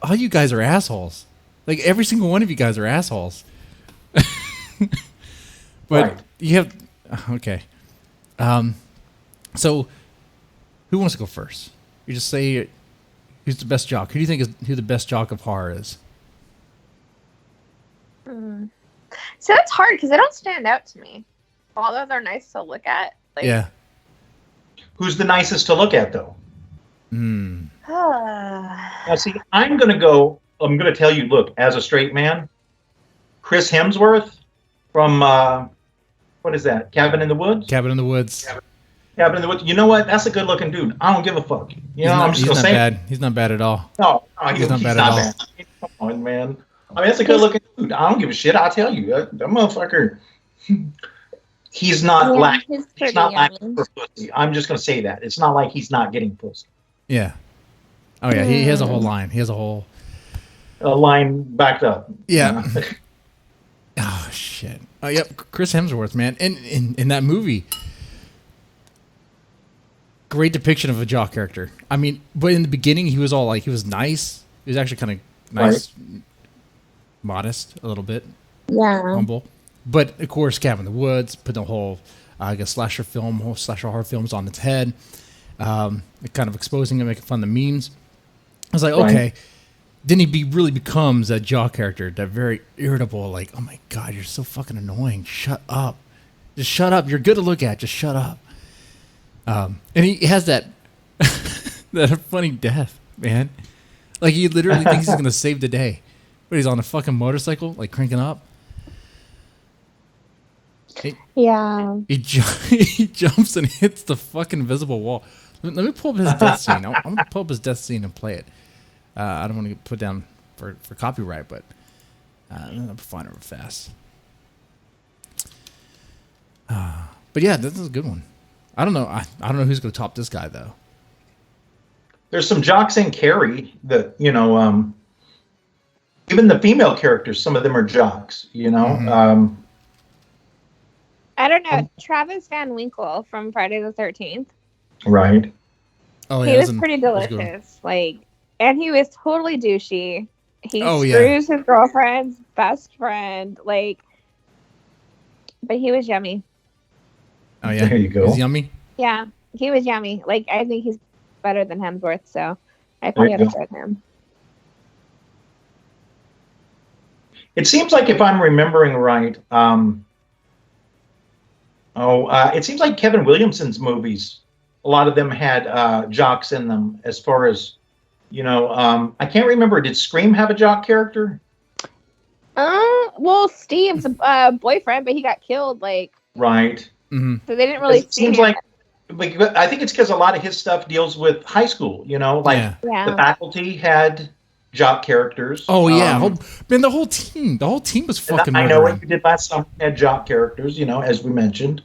all you guys are assholes. Like, every single one of you guys are assholes. But you have okay. So who wants to go first? You just say who's the best jock. Who do you think is who the best jock of horror is? So that's hard because they don't stand out to me. Although they're nice to look at. Like, yeah. Who's the nicest to look at, though? Now, see, I'm going to tell you, look, as a straight man, Chris Hemsworth from, what is that, Cabin in the Woods? Cabin in the Woods. Cabin in the Woods. You know what? That's a good-looking dude. I don't give a fuck. I'm just going to say bad. He's not bad at all. No, he's not bad at all. Come on, man. That's a good-looking dude. I don't give a shit. I'll tell you. That motherfucker... He's not lacking for pussy. I'm just going to say that. It's not like he's not getting pussy. Yeah. Oh, yeah. He has a whole line. He has a whole... A line backed up. Yeah. Oh, shit. Oh, yep. Chris Hemsworth, man. And in that movie, great depiction of a jock character. But in the beginning, he was all like, he was nice. He was actually kind of nice, modest a little bit. Yeah. Humble. But of course, Cabin in the Woods put the whole, slasher horror films on its head, kind of exposing and making fun of the memes. I was like, okay. Then he really becomes that jock character, that very irritable, like, oh my god, you're so fucking annoying. Shut up, just shut up. You're good to look at. Just shut up. And he has that that funny death, man. Like, he literally thinks he's gonna save the day, but he's on a fucking motorcycle, like cranking up. He jumps and hits the fucking invisible wall. Let me pull up his death scene. I'm going to pull up his death scene and play it. I don't want to get put down for copyright, but I'm going to find it real fast. But yeah, this is a good one. I don't know. I don't know who's going to top this guy, though. There's some jocks in Carrie that, even the female characters, some of them are jocks, I don't know. Travis Van Winkle from Friday the 13th. Right. Oh, yeah, he was pretty delicious. And he was totally douchey. He screws his girlfriend's best friend. But he was yummy. Oh, yeah. There you go. He's yummy? Yeah, he was yummy. I think he's better than Hemsworth, so I probably have to start him. It seems like, if I'm remembering right, it seems like Kevin Williamson's movies, a lot of them had jocks in them. As far as, I can't remember. Did Scream have a jock character? Well, Steve's boyfriend, but he got killed. Right. Mm-hmm. So they didn't really. It seems like I think it's because a lot of his stuff deals with high school. The faculty had jock characters. Oh yeah, man, the whole team was fucking. I know what you did last summer had jock characters, as we mentioned.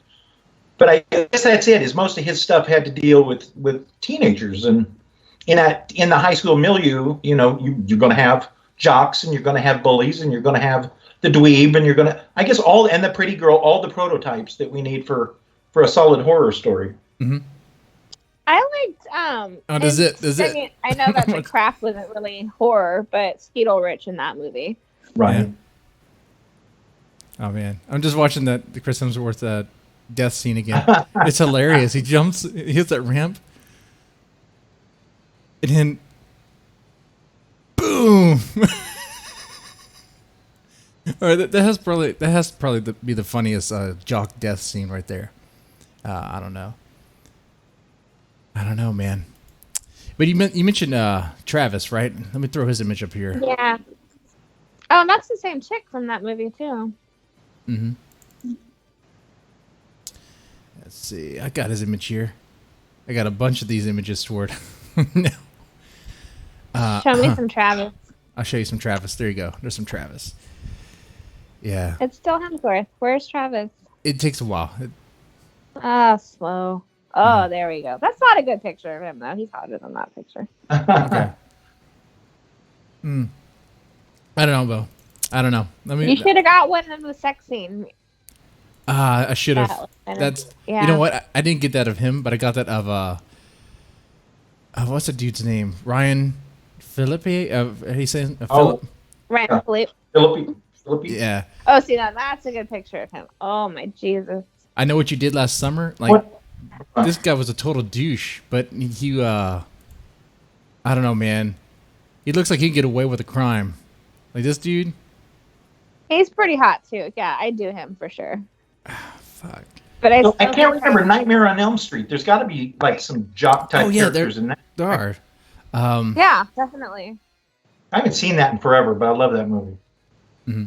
But I guess that's it. Is most of his stuff had to deal with teenagers, and in the high school milieu, you're going to have jocks, and you're going to have bullies, and you're going to have the dweeb, and you're going to, I guess, and the pretty girl, all the prototypes that we need for a solid horror story. Mm-hmm. I liked. Does it? I know that The Craft wasn't really horror, but Skeet Ulrich in that movie. Right. Oh man, I'm just watching the Chris Hemsworth death scene again. It's hilarious. He hits that ramp. And then, boom. All right, that has probably be the funniest jock death scene right there. I don't know. I don't know, man. But you mentioned Travis, right? Let me throw his image up here. Yeah. Oh, and that's the same chick from that movie too. Mm-hmm. Let's see. I got his image here. I got a bunch of these images stored. No. Show me some Travis. I'll show you some Travis. There you go. There's some Travis. Yeah. It's still Hemsworth. Where's Travis? It takes a while. Slow. Oh, there we go. That's not a good picture of him, though. He's hotter than that picture. Okay. I don't know, Bo. I don't know. You should have got one of the sex scene. I should have. Yeah. You know what? I didn't get that of him, but I got that of what's the dude's name? Ryan Phillippe? He's saying Philip. Ryan Phillippe. Philippi. Yeah. Oh, see, now that's a good picture of him. Oh my Jesus. I know what you did last summer. Like, this guy was a total douche, but he I don't know, man. He looks like he'd get away with a crime. Like this dude. He's pretty hot too. Yeah, I do him for sure. Fuck. But I can't remember Nightmare on Elm Street. There's got to be like some jock type characters in that. There are. Yeah, definitely. I haven't seen that in forever, but I love that movie. Mm-hmm.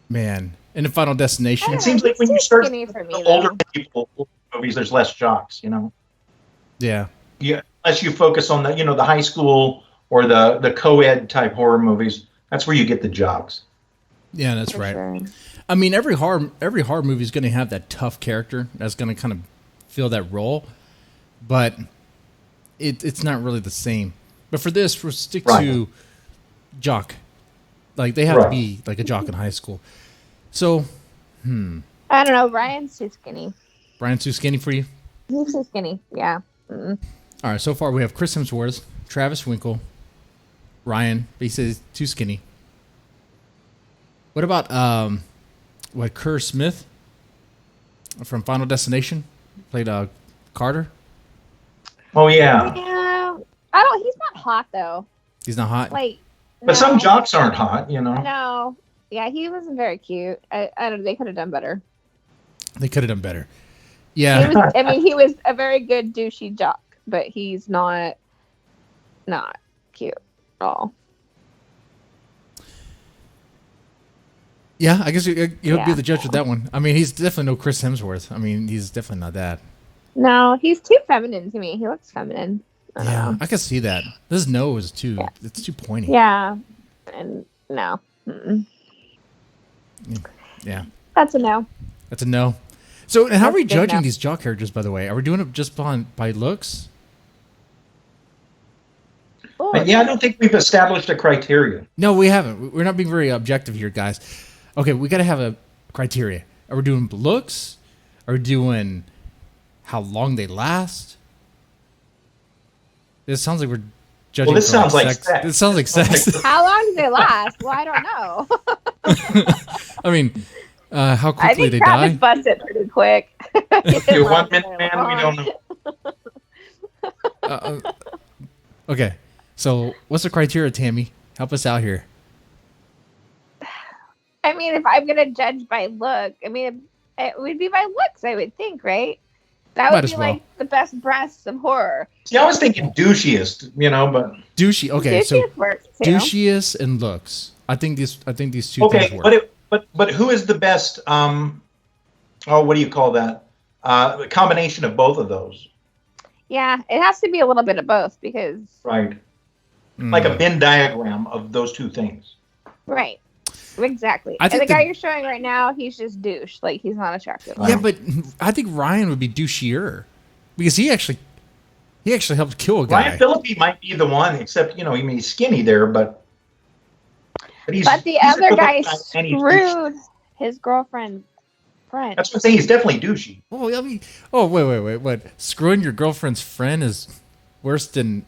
Man, in the Final Destination, It seems like when you start the older people movies, there's less jocks. You know. Yeah. Yeah. Unless you focus on the the high school or the co-ed type horror movies, that's where you get the jocks. Yeah, that's right. Sure. I mean, every horror movie is going to have that tough character that's going to kind of fill that role, but it's not really the same. But for this, we'll stick to jock. Like they have to be like a jock in high school. So, I don't know. Ryan's too skinny. Brian's too skinny for you? He's too skinny. Yeah. Mm-mm. All right. So far, we have Chris Hemsworth, Travis Winkle, Ryan. But he says too skinny. What about Kerr Smith from Final Destination played Carter? Oh yeah. Yeah. I don't. He's not hot though. He's not hot. Like. But some jocks aren't hot, No. Yeah, he wasn't very cute. I don't know. They could have done better. They could have done better. Yeah. He was a very good douchey jock, but he's not cute at all. Yeah, I guess you'll be the judge of that one. I mean, he's definitely no Chris Hemsworth. I mean, he's definitely not that. No, he's too feminine to me. He looks feminine. I can see that. His nose too. Yeah. It's too pointy. Yeah, and no. Mm-mm. Yeah. That's a no. That's a no. So, and how are we judging these jock characters, by the way? Are we doing it just by looks? Yeah, I don't think we've established a criteria. No, we haven't. We're not being very objective here, guys. Okay, we got to have a criteria. Are we doing looks? Are we doing how long they last? This sounds like we're judging. Well, this sounds like sex. This sounds like sex. How long do they last? Well, I don't know. I mean, how quickly they die? I think Travis busted pretty quick. You're 1 minute man. We don't know. Okay, so what's the criteria, Tammy? Help us out here. I mean, if I'm gonna judge by look, I mean, it would be by looks. I would think, right? That would be like the best breasts of horror. See, I was thinking douchiest, but douchey. Okay, douchiest so works too. Douchiest and looks. I think these two things work. But who is the best? What do you call that? A combination of both of those. Yeah, it has to be a little bit of both because. Right. Like a Venn diagram of those two things. Right. Exactly. And the guy you're showing right now, he's just douche. Like, he's not attractive. Yeah, but I think Ryan would be douchier because he actually helped kill a guy. Ryan Phillippe might be the one, except he's skinny there, but the other guy screwed his girlfriend's friend. That's what I'm saying. He's definitely douchey. Oh, I mean, wait. What? Screwing your girlfriend's friend is worse than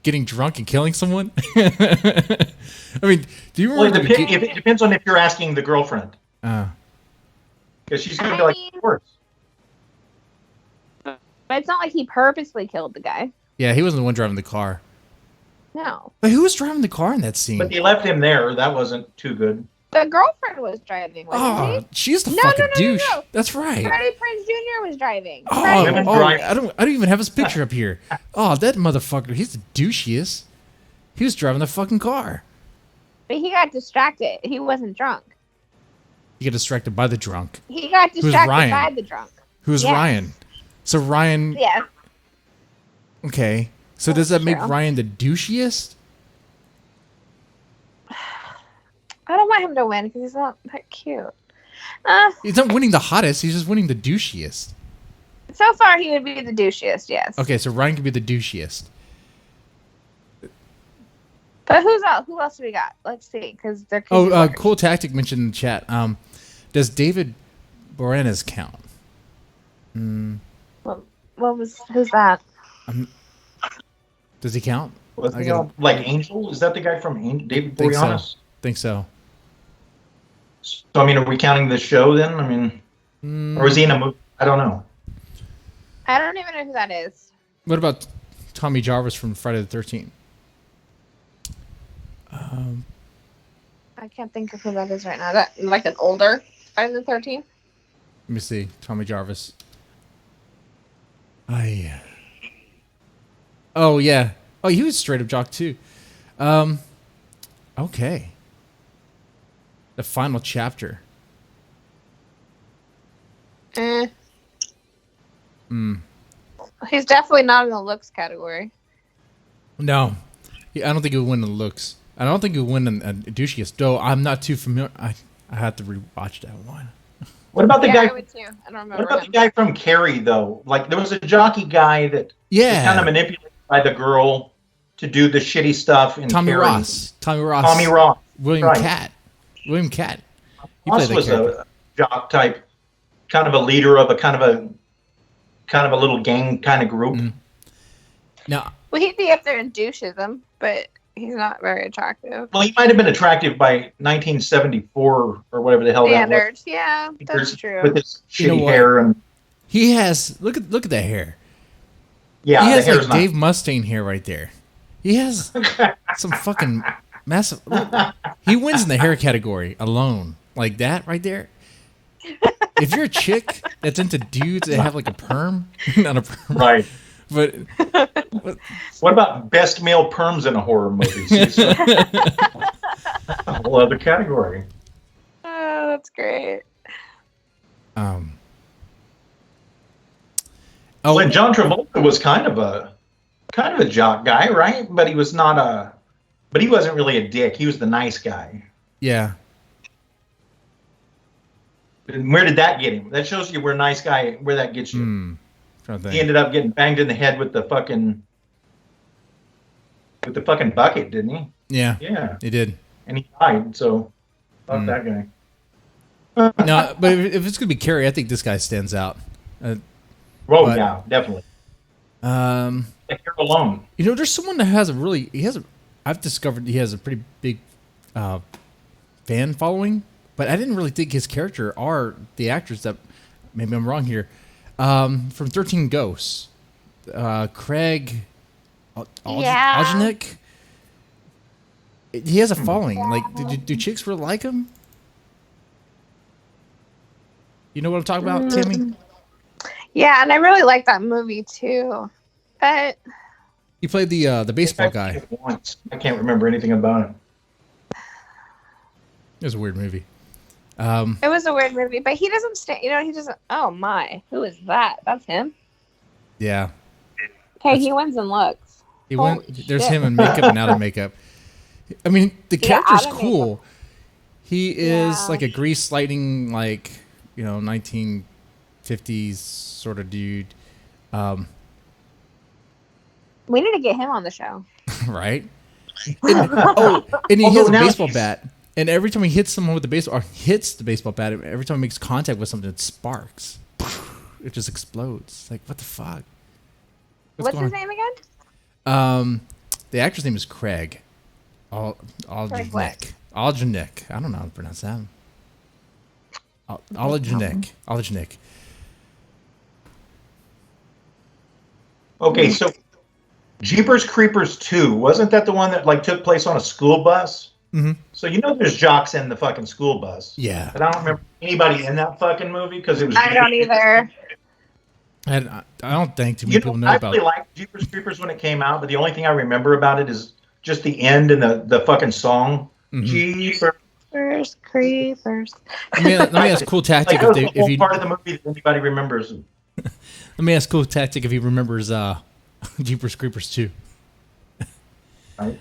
getting drunk and killing someone? I mean, do you remember? Well, it depends on if you're asking the girlfriend. Because she's going to be like, worse. But it's not like he purposely killed the guy. Yeah, he wasn't the one driving the car. No. But who was driving the car in that scene? But they left him there. That wasn't too good. The girlfriend was driving, wasn't she's the No, fucking no, no, douche. no. That's right. Freddie Prinze Jr. was driving. Women drive. I don't even have his picture up here. Oh, that motherfucker, he's the douchiest. He was driving the fucking car. But he got distracted. He wasn't drunk. He got distracted by the drunk. He got distracted Ryan? by the drunk. Who's Yes. Ryan? So Ryan. Yeah. Okay. So does that make true. Ryan the douchiest? I don't want him to win because he's not that cute. He's not winning the hottest. He's just winning the douchiest. So far, he would be the douchiest, yes. Okay, so Ryan could be the douchiest. But who else do we got? Let's see, because they're Cool Tactic mentioned in the chat. Does David Boreanaz count? Who's that? Does he count? Wasn't he on, like Angel? Is that the guy from Angel? David Think so. Boreanaz? Think so. So, I mean, are we counting the show then? I mean, or is he in a movie? I don't know. I don't even know who that is. What about Tommy Jarvis from Friday the 13th? I can't think of who that is right now. That like an older Friday the 13th? Let me see. Tommy Jarvis. Oh, yeah. Oh, he was straight up jock, too. Okay. The final chapter. He's definitely not in the looks category. No. I don't think he would win in looks. I don't think he would win in douchiest, though I'm not too familiar. I had to rewatch that one. What about the I guy? would too. I don't remember What about him. the guy from Carrie though? Like there was a jockey guy that was kind of manipulated by the girl to do the shitty stuff in Tommy Carrie. Ross. Tommy Ross. William Right. Catt. William Catt. He Ross played that was character. a jock type, kind of a leader of a kind of a little gang kind of group. Now, Well, he'd be up there in doucheism, but he's not very attractive. Well, he might have been attractive by 1974 or whatever the hell that was. Standards, yeah, that's true. With his You know shitty what? hair and he has look at that hair. yeah, He has the hair's like Dave Mustaine hair right there. He has some fucking massive. He wins in the hair category alone, like that right there. If you're a chick that's into dudes that have like a perm, not a perm, right. but What about best male perms in a horror movie? See, so- a whole other category. Oh, that's great. oh, Well, John Travolta was kind of a jock guy, right? But he was not but he wasn't really a dick. He was the nice guy. yeah. And where did that get him? That shows you where that gets you. Trying to He think. ended up getting banged in the head with the fucking bucket, didn't he? Yeah, Yeah. he did. And he died, so fuck that guy. No, but if it's gonna be Carrie, I think this guy stands out. Oh But- yeah, definitely. Um, The hair alone. You know, there's someone that I've discovered he has a pretty big fan following, but I didn't really think his character or the actors that, maybe I'm wrong here, from 13 Ghosts, Craig Algenik. He has a following. Like, do chicks really like him? You know what I'm talking about, Tammy? Yeah, and I really like that movie too. But He played the baseball guy. Once. I can't remember anything about it. It was a weird movie. it was a weird movie. But he doesn't stand. You know, he doesn't. Oh my, who is that? That's him. Yeah. Okay, he wins in looks. He Holy went. There's shit. him in makeup and out of makeup. I mean, the Yeah, character's out of cool. makeup. He is Yeah. like a grease lighting, like 1950s sort of dude, We need to get him on the show. right? And he has Although a now baseball he's- bat, and every time he hits someone with the baseball, or hits the baseball bat, every time he makes contact with something, it sparks. It just explodes. Like, what the fuck? What's going his on? name again? The actor's name is Craig. Craig what? Algenik. I don't know how to pronounce that. Algenik. Okay, so Jeepers Creepers 2, wasn't that the one that like took place on a school bus? Mm-hmm. So there's jocks in the fucking school bus. Yeah. But I don't remember anybody in that fucking movie because it was. I don't either. And I don't think too many people know I about. really liked Jeepers Creepers when it came out, but the only thing I remember about it is just the end and the fucking song. Mhm. Jeepers Creepers. Let me ask cool tactic Like, that was the if whole he. part of the movie that anybody remembers. Let me ask cool tactic if he remembers Jeepers Creepers 2. Right.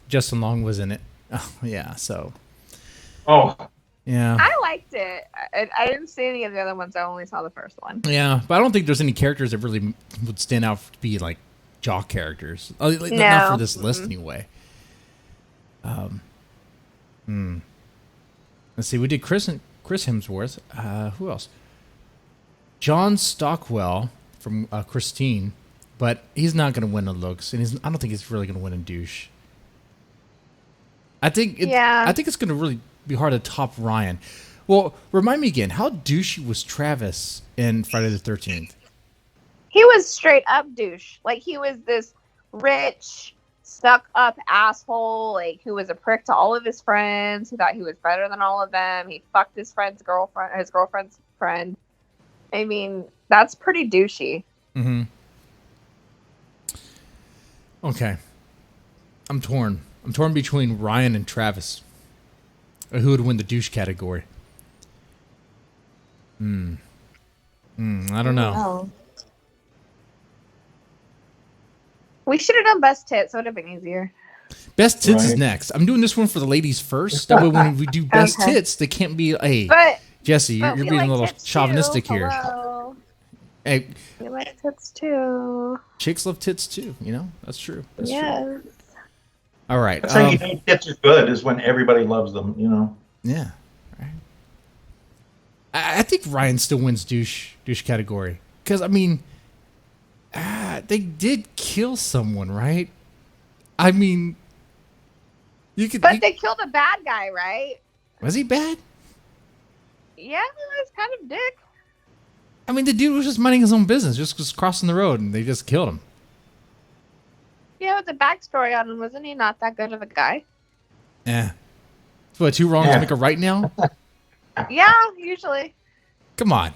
Justin Long was in it. Oh, yeah. So. Oh. Yeah. I liked it. I didn't see any of the other ones. I only saw the first one. Yeah, but I don't think there's any characters that really would stand out to be like jock characters. Not for this list anyway. Let's see. We did Chris Hemsworth. Who else? John Stockwell from Christine, but he's not going to win the looks, and I don't think he's really going to win in douche. I think it's going to really be hard to top Ryan. Well, remind me again, how douchey was Travis in Friday the 13th? He was straight up douche. Like, he was this rich, stuck up asshole, like, who was a prick to all of his friends. He thought he was better than all of them. He fucked his girlfriend's friend. I mean, that's pretty douchey. Mm-hmm. Okay. I'm torn between Ryan and Travis. Who would win the douche category? I don't know. Oh. We should have done best tits. It would have been easier. Best tits is next. I'm doing this one for the ladies first. That way, when we do best tits, they can't be. Hey, Jesse, you're being a little chauvinistic here. Hey, we like tits too. Chicks love tits too. You know, that's true. That's true. All right. That's how you know tits are good, is when everybody loves them. You know. Yeah. Right. I think Ryan still wins douche category because I mean, they did kill someone, right? I mean, they killed a bad guy, right? Was he bad? Yeah, he was kind of dick. I mean, the dude was just minding his own business, just crossing the road, and they just killed him. Yeah, with the backstory on him, wasn't he not that good of a guy? Yeah. What, 2 wrongs make a right now? Yeah, usually. Come on.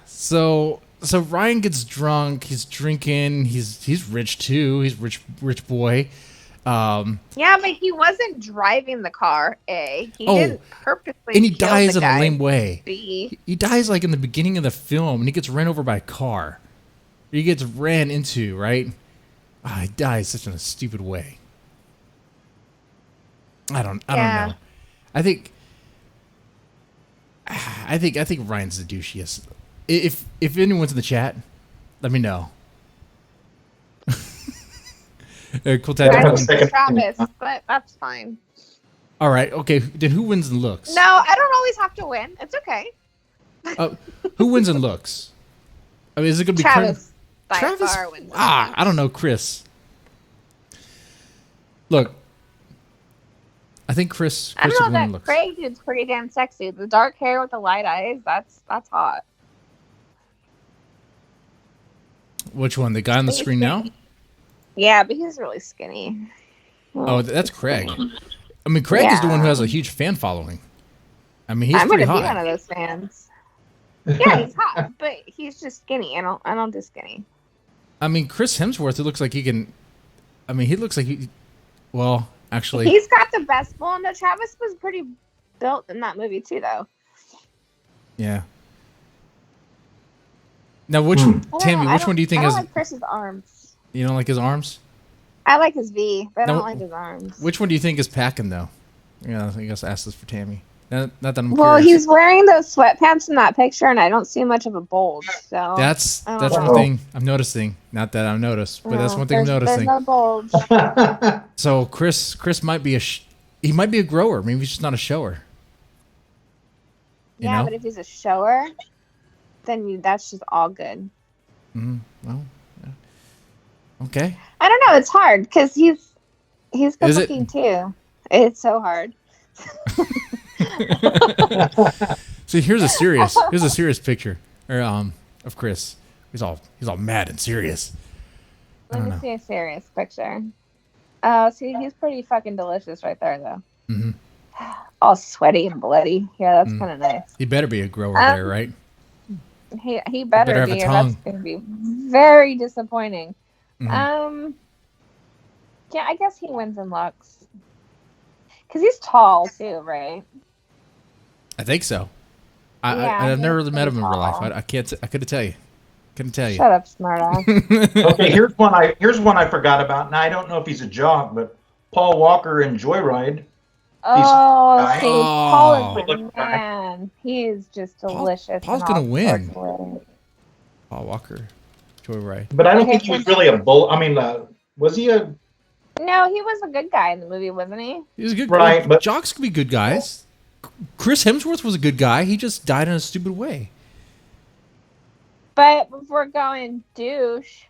So Ryan gets drunk. He's drinking. He's rich too. He's rich boy. Yeah, but he wasn't driving the car. He didn't purposely. And he dies in a lame way. B. He dies like in the beginning of the film, and he gets ran over by a car. He gets ran into, right? He dies such in a stupid way. I don't know. I think Ryan's the douchiest. If anyone's in the chat, let me know. Cool Travis, but that's fine. All right. Okay. Then who wins in looks? No, I don't always have to win. It's okay. Who wins in looks? I mean, is it going to be Travis? Travis? I don't know, Chris. Look, I think Chris I don't know, win that looks. Craig dude's pretty damn sexy. The dark hair with the light eyes, that's hot. Which one? The guy on the screen now? Yeah, but he's really skinny. Oh, that's Craig. I mean, Craig is the one who has a huge fan following. I mean, he's pretty hot. I'm gonna be one of those fans. Yeah, he's hot, but he's just skinny. I don't do skinny. I mean, Chris Hemsworth, it looks like he can. I mean, he looks like he. Well, actually, he's got the best bull. No, Travis was pretty built in that movie too, though. Yeah. Now, Tammy? Which one do you think is? I don't like Chris's arms. You don't like his arms? I like his V, but I don't like his arms. Which one do you think is packing, though? Yeah, I guess ask this for Tammy. Not that I'm well, curious. he's wearing those sweatpants in that picture, and I don't see much of a bulge. So that's one thing I'm noticing. Not that I've noticed, but that's one thing I'm noticing. There's no bulge. So Chris might be he might be a grower. Maybe he's just not a shower. You know? But if he's a shower, then that's just all good. Mm-hmm. Well, yeah. Okay. I don't know. It's hard because he's good looking too. It's so hard. See, here's a serious picture of Chris. He's all mad and serious. Let me see a serious picture. Oh, see, he's pretty fucking delicious right there, though. Mm-hmm. All sweaty and bloody. Yeah, that's kind of nice. He better be a grower there, right? He better have be, a or tongue. that's going to be very disappointing. Mm-hmm. Yeah, I guess he wins in looks. Because he's tall, too, right? I think so. Yeah, I've never really he's met him in real life. tall. I couldn't tell you. Couldn't tell you. Shut up, smartass. Okay, here's one I forgot about. Now I don't know if he's a jock, but Paul Walker in Joyride. Oh, see, Oh. Paul is my man. He is just delicious. Paul's in gonna all win. sorts of ways. Paul Walker, Joyride. But I don't Okay, think he was really a bull. I mean, was he a No, he was a good guy in the movie, wasn't he? He was a good Right, but- jocks can be good guys. Chris Hemsworth was a good guy. He just died in a stupid way. But if we're going douche,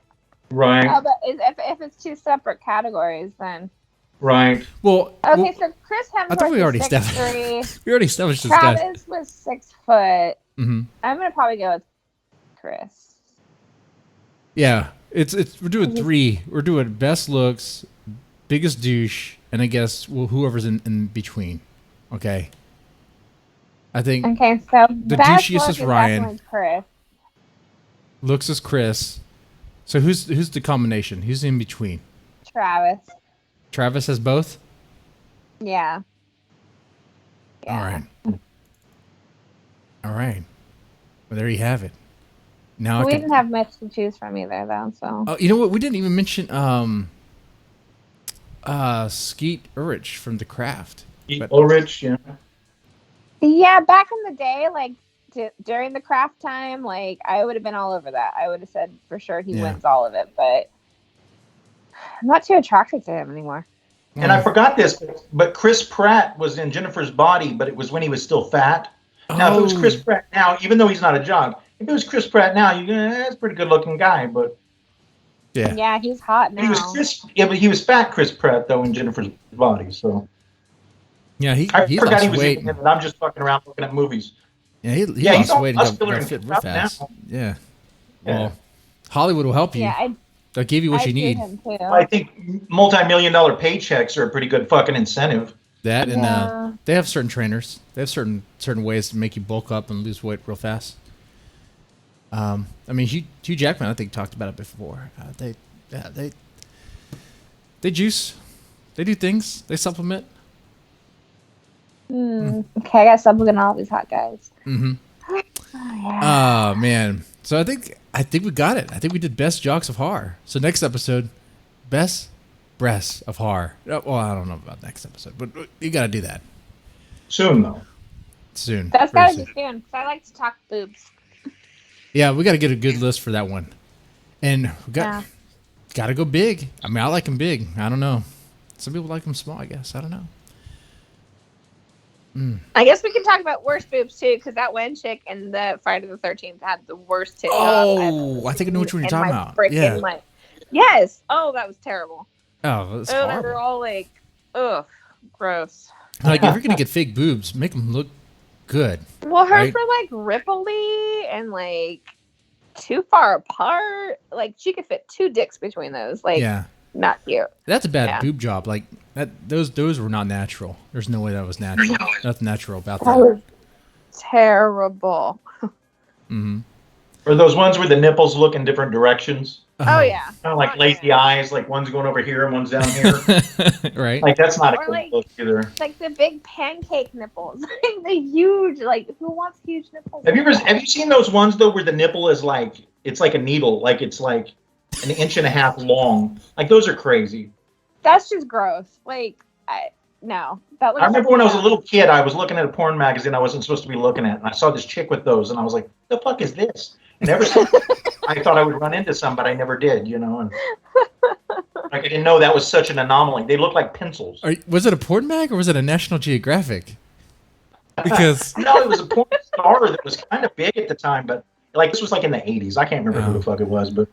right? but if it's two separate categories, then Right. Well, okay. So Chris Hemsworth thought we already is 6'3". we already established this guy. Travis was 6 foot. Mm-hmm. I'm gonna probably go with Chris. Yeah, it's we're doing three. We're doing best looks, biggest douche, and I guess whoever's in between. Okay. I think Okay, so the best douchiest look is Ryan. definitely Chris. looks is Chris. So who's the combination? Who's in between? Travis. Travis has both. Yeah. All right. All right. Well, there you have it. Now We didn't have much to choose from either, though. So. Oh, you know what? We didn't even mention Skeet Ulrich from The Craft. Ulrich, yeah. Yeah, back in the day, like during the craft time, like I would have been all over that. I would have said for sure he wins all of it, but I'm not too attracted to him anymore. And I forgot this, but Chris Pratt was in Jennifer's Body, but it was when he was still fat. Now, if it was Chris Pratt now, even though he's not a jock, if it was Chris Pratt now, that's a pretty good-looking guy. But yeah, he's hot now. But he was fat Chris Pratt though in Jennifer's Body. So yeah, I he forgot lost he was weight. in it, and I'm just fucking around looking at movies. Yeah, he he's lost weight and muscular got and fit real tough fast. now. Yeah. Yeah. Well, Hollywood will help you. Yeah, They'll give you what you need. him too. I think multi-million-dollar paychecks are a pretty good fucking incentive. That and they have certain trainers. They have certain ways to make you bulk up and lose weight real fast. I mean, Hugh Jackman, I think, talked about it before. They juice. They do things. They supplement. Okay, I got something on all these hot guys. Mm-hmm. Yeah. Oh man. So I think we got it. I think we did best jocks of horror. So next episode, best breasts of horror. Well, I don't know about next episode, but you got to do that Soon, though. soon. That's Very gotta soon. be soon. 'Cause I like to talk boobs. Yeah, we got to get a good list for that one, and we got to go big. I mean, I like them big. I don't know. Some people like them small. I guess I don't know. I guess we can talk about worst boobs too, because that one chick in the Friday the 13th had the worst tits. Oh, I think I know which one you're talking about. Yeah. Yes. Oh, that was terrible. Oh, that's They were horrible. all like, ugh, gross. Like if you're gonna get fake boobs, make them look good. Well, hers Right. were like ripply and like too far apart. Like she could fit two dicks between those. Like, Yeah. not cute. That's a bad Yeah. boob job. Like that. Those were not natural. There's no way that was natural. Nothing natural about That that. was terrible. Mm-hmm. Or those ones where the nipples look in different directions. Oh yeah. Kind of like lazy eyes, like one's going over here and one's down here. Right. Like that's not a Or good like- look either. Like the big pancake nipples. The huge, like who wants huge nipples? Have you seen those ones though where the nipple is like it's like a needle, like it's like an inch and a half long? Like those are crazy. That's just gross. Like no. That looks I remember when I was a little kid, I was looking at a porn magazine I wasn't supposed to be looking at, and I saw this chick with those, and I was like, "The fuck is this?" And ever since, I thought I would run into some, but I never did, you know. And like, I didn't know that was such an anomaly. They look like pencils. Was it a porn mag or was it a National Geographic? Because No, it was a porn star that was kind of big at the time, but like this was like in the '80s. I can't remember who the fuck it was, but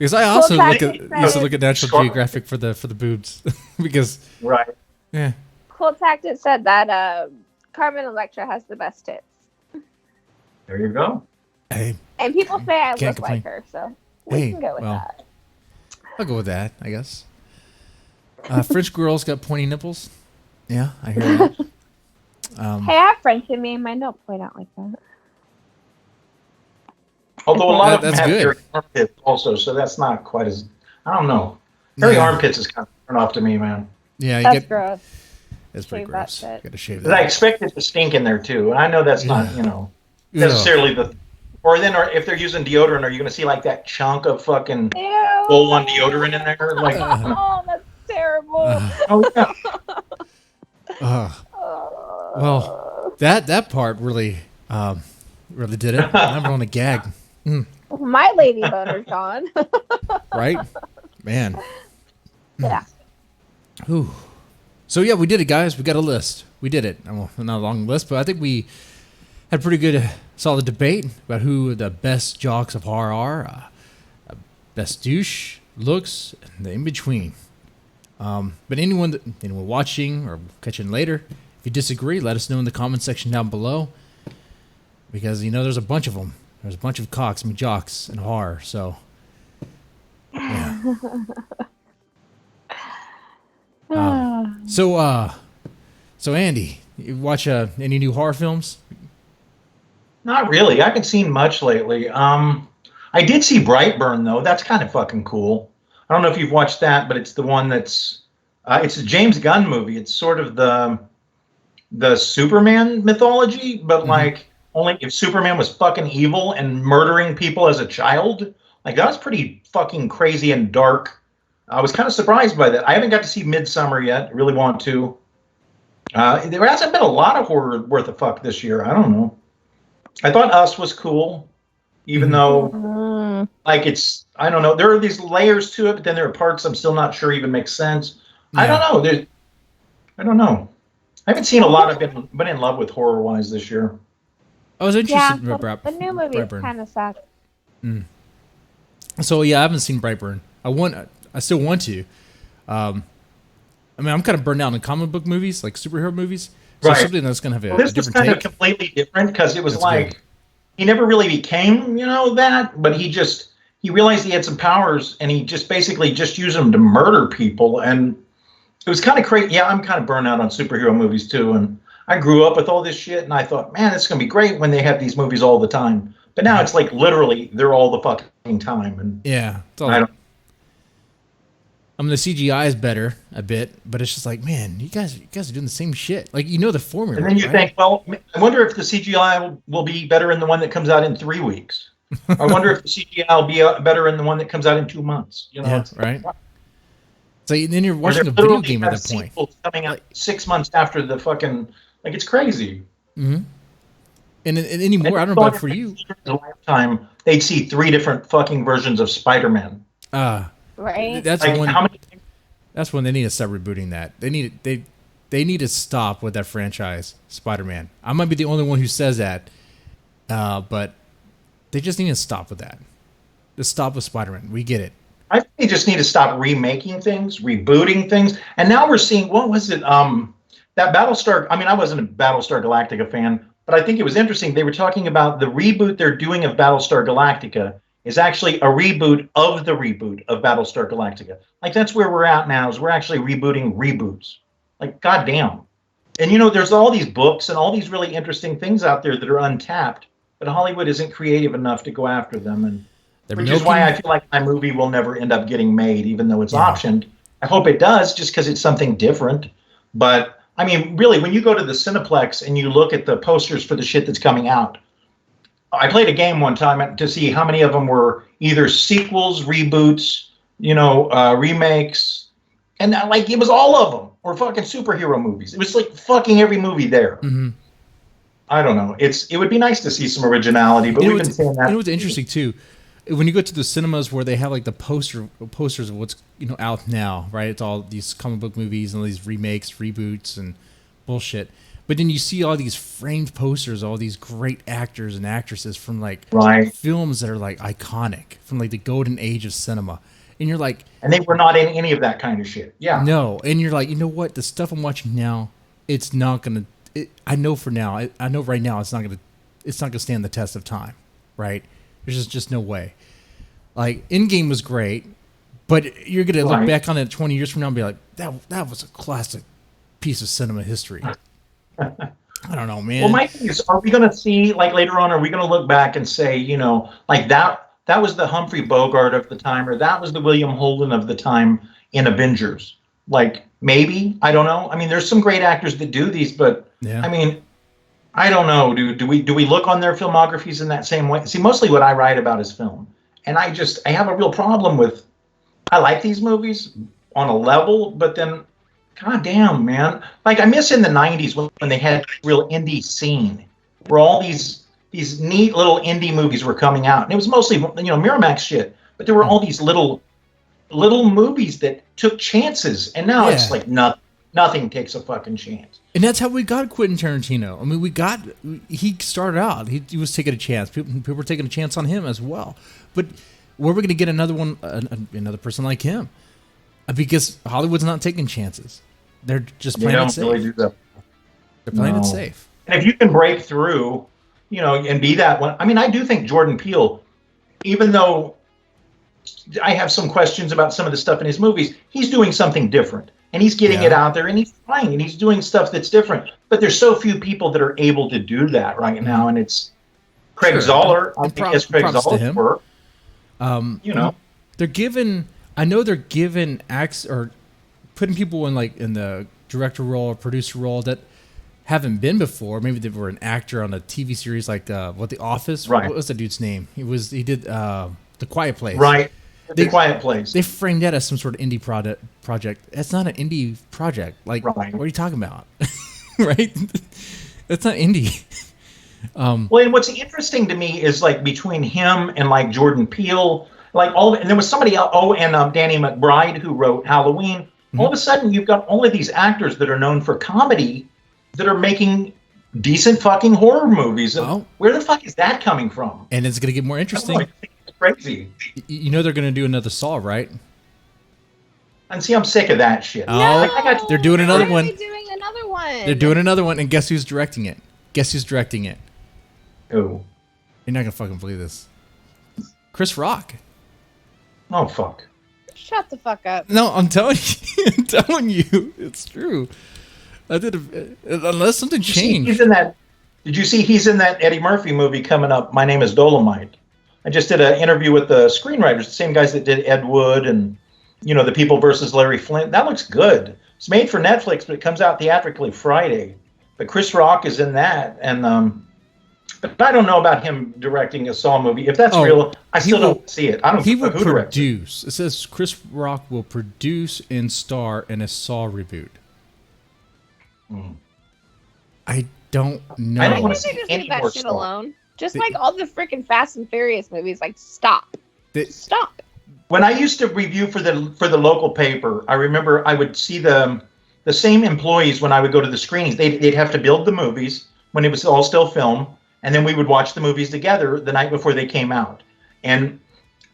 I also Well, used to Tactic look at National Scar- Geographic for the boobs because right. yeah. Cool Tactic said that Carmen Electra has the best tits. There you go. Hey, And people say I Can't look like complain. her, so we can go with well, that. I'll go with that, I guess. French girls got pointy nipples. Yeah, I hear that. Hey, I have French in me, and mine don't point out like that. Although a lot of them That's have good. hairy armpits also, so that's not quite as, I don't know. Hairy armpits is kind of turn off to me, man. Yeah, That's gross. That's pretty Shave that gross. shit. Got to shave But I that. expect it to stink in there too. And I know that's not, necessarily the. Or if they're using deodorant, are you going to see like that chunk of fucking Ew. full-on deodorant in there? Like, Oh, that's terrible. oh yeah. Well, that part really did it. I'm on a gag. My lady boner's gone. Right? Man. Yeah. Ooh. So yeah, we did it, guys. We got a list. We did it. Well, not a long list, but I think we had a pretty good, solid debate about who the best jocks of horror are, best douche, looks, and the in between. But anyone watching or catching later, if you disagree, let us know in the comment section down below. Because there's a bunch of them. There's a bunch of jocks in horror. So yeah. So Andy, you watch any new horror films? Not really. I haven't seen much lately. I did see Brightburn though. That's kind of fucking cool. I don't know if you've watched that, but it's the one that's it's a James Gunn movie. It's sort of the Superman mythology, but like only if Superman was fucking evil and murdering people as a child. Like that was pretty fucking crazy and dark. I was kind of surprised by that. I haven't got to see Midsummer yet. I really want to. There hasn't been a lot of horror worth of fuck this year. I don't know. I thought Us was cool, even though, like, I don't know. There are these layers to it, but then there are parts I'm still not sure even make sense. Yeah. I don't know. I don't know. I haven't seen a lot. I've been in love with horror-wise this year. I was interested in the new movie is kind of sad. So, yeah, I haven't seen Brightburn. I still want to. I mean, I'm kind of burned out in comic book movies, like superhero movies. So something that's going to have a this different was kind take. of completely different because it was That's like, good. He never really became, that, but he realized he had some powers and he just basically just used them to murder people. And it was kind of crazy. Yeah, I'm kind of burned out on superhero movies too. And I grew up with all this shit and I thought, man, it's going to be great when they have these movies all the time. But now it's like literally they're all the fucking time. And yeah. The CGI is better a bit, but it's just like, man, you guys are doing the same shit. Like, the formula. And then you think, well, I wonder if the CGI will be better in the one that comes out in 3 weeks. I wonder if the CGI will be better in the one that comes out in 2 months. Yeah, right. So then you're watching a video game at that point. Coming out 6 months after the fucking, like, it's crazy. Mm-hmm. And anymore, I don't know about for you. In a lifetime, they'd see 3 different fucking versions of Spider-Man. Right. That's like, when. That's when they need to start rebooting that. They need to stop with that franchise, Spider-Man. I might be the only one who says that, but they just need to stop with that. Just stop with Spider-Man. We get it. I think they just need to stop remaking things, rebooting things. And now we're seeing, what was it? That Battlestar. I mean, I wasn't a Battlestar Galactica fan, but I think it was interesting. They were talking about the reboot they're doing of Battlestar Galactica is actually a reboot of the reboot of Battlestar Galactica. Like, that's where we're at now, is we're actually rebooting reboots. Like, goddamn. And, there's all these books and all these really interesting things out there that are untapped, but Hollywood isn't creative enough to go after them. And which is why I feel like my movie will never end up getting made, even though it's optioned. I hope it does, just because it's something different. But, I mean, really, when you go to the Cineplex and you look at the posters for the shit that's coming out, I played a game one time to see how many of them were either sequels, reboots, remakes, and like it was all of them, or fucking superhero movies. It was like fucking every movie there. Mm-hmm. I don't know. It would be nice to see some originality, but we've been saying that. What's interesting too, when you go to the cinemas where they have like the posters of what's out now, right? It's all these comic book movies and all these remakes, reboots, and bullshit. But then you see all these framed posters, all these great actors and actresses from like films that are like iconic from like the golden age of cinema. And you're like, and they were not in any of that kind of shit. Yeah. No. And you're like, you know what? The stuff I'm watching now, it's not going to, I know for now, I know right now it's not going to it's not going to stand the test of time, right? There's just no way. Like, Endgame was great, but you're going to look back on it 20 years from now and be like, that was a classic piece of cinema history. I don't know, man. Well, my thing is, are we going to see, like, later on, are we going to look back and say, you know, like that was the Humphrey Bogart of the time, or that was the William Holden of the time in Avengers? Like, maybe, I don't know. I mean, there's some great actors that do these, but I mean, I don't know. Do we look on their filmographies in that same way? See, mostly what I write about is film, and I have a real problem with. I like these movies on a level, but then, god damn, man, like I miss in the '90s when they had real indie scene, where all these neat little indie movies were coming out, and it was mostly Miramax shit, but there were all these little movies that took chances, and now it's like nothing takes a fucking chance. And that's how we got Quentin Tarantino. I mean, he started out, he was taking a chance. People were taking a chance on him as well. But where are we going to get another person like him? Because Hollywood's not taking chances. They're just playing it safe. Really do that. They're playing it safe. And if you can break through, and be that one, I mean, I do think Jordan Peele, even though I have some questions about some of the stuff in his movies, he's doing something different. And he's getting it out there, and he's trying, and he's doing stuff that's different. But there's so few people that are able to do that right now, and it's Craig Zoller. I think it's Craig Zoller's work. They're given acts or putting people in the director role or producer role that haven't been before. Maybe they were an actor on a TV series like The Office. Right. What was the dude's name? He did The Quiet Place. Right. The Quiet Place. They framed that as some sort of indie project. That's not an indie project. Like, what are you talking about? Right? That's not indie. Well, and what's interesting to me is like between him and like Jordan Peele, like and there was somebody else. Oh, and Danny McBride who wrote Halloween. All of a sudden, you've got all of these actors that are known for comedy that are making decent fucking horror movies. Where the fuck is that coming from? And it's going to get more interesting. Crazy. They're going to do another Saw, right? And see, I'm sick of that shit. Oh, they're doing another one. Why are they doing another one? They're doing another one, and guess who's directing it? Who? You're not going to fucking believe this. Chris Rock. Oh, fuck. Shut the fuck up. No, I'm telling you, it's true. Unless something changed. Did you see he's in that Eddie Murphy movie coming up, My Name is Dolomite? I just did an interview with the screenwriters, the same guys that did Ed Wood and, The People versus Larry Flint. That looks good. It's made for Netflix, but it comes out theatrically Friday. But Chris Rock is in that. And but I don't know about him directing a Saw movie. If that's real, I still don't see it. I don't know who produce. It says Chris Rock will produce and star in a Saw reboot. I don't know. I don't want to see see just any leave that more shit Saw. alone. Just like all the freaking Fast and Furious movies, like stop. Stop. When I used to review for the local paper, I remember I would see the same employees when I would go to the screenings. They'd have to build the movies when it was all still film, and then we would watch the movies together the night before they came out. And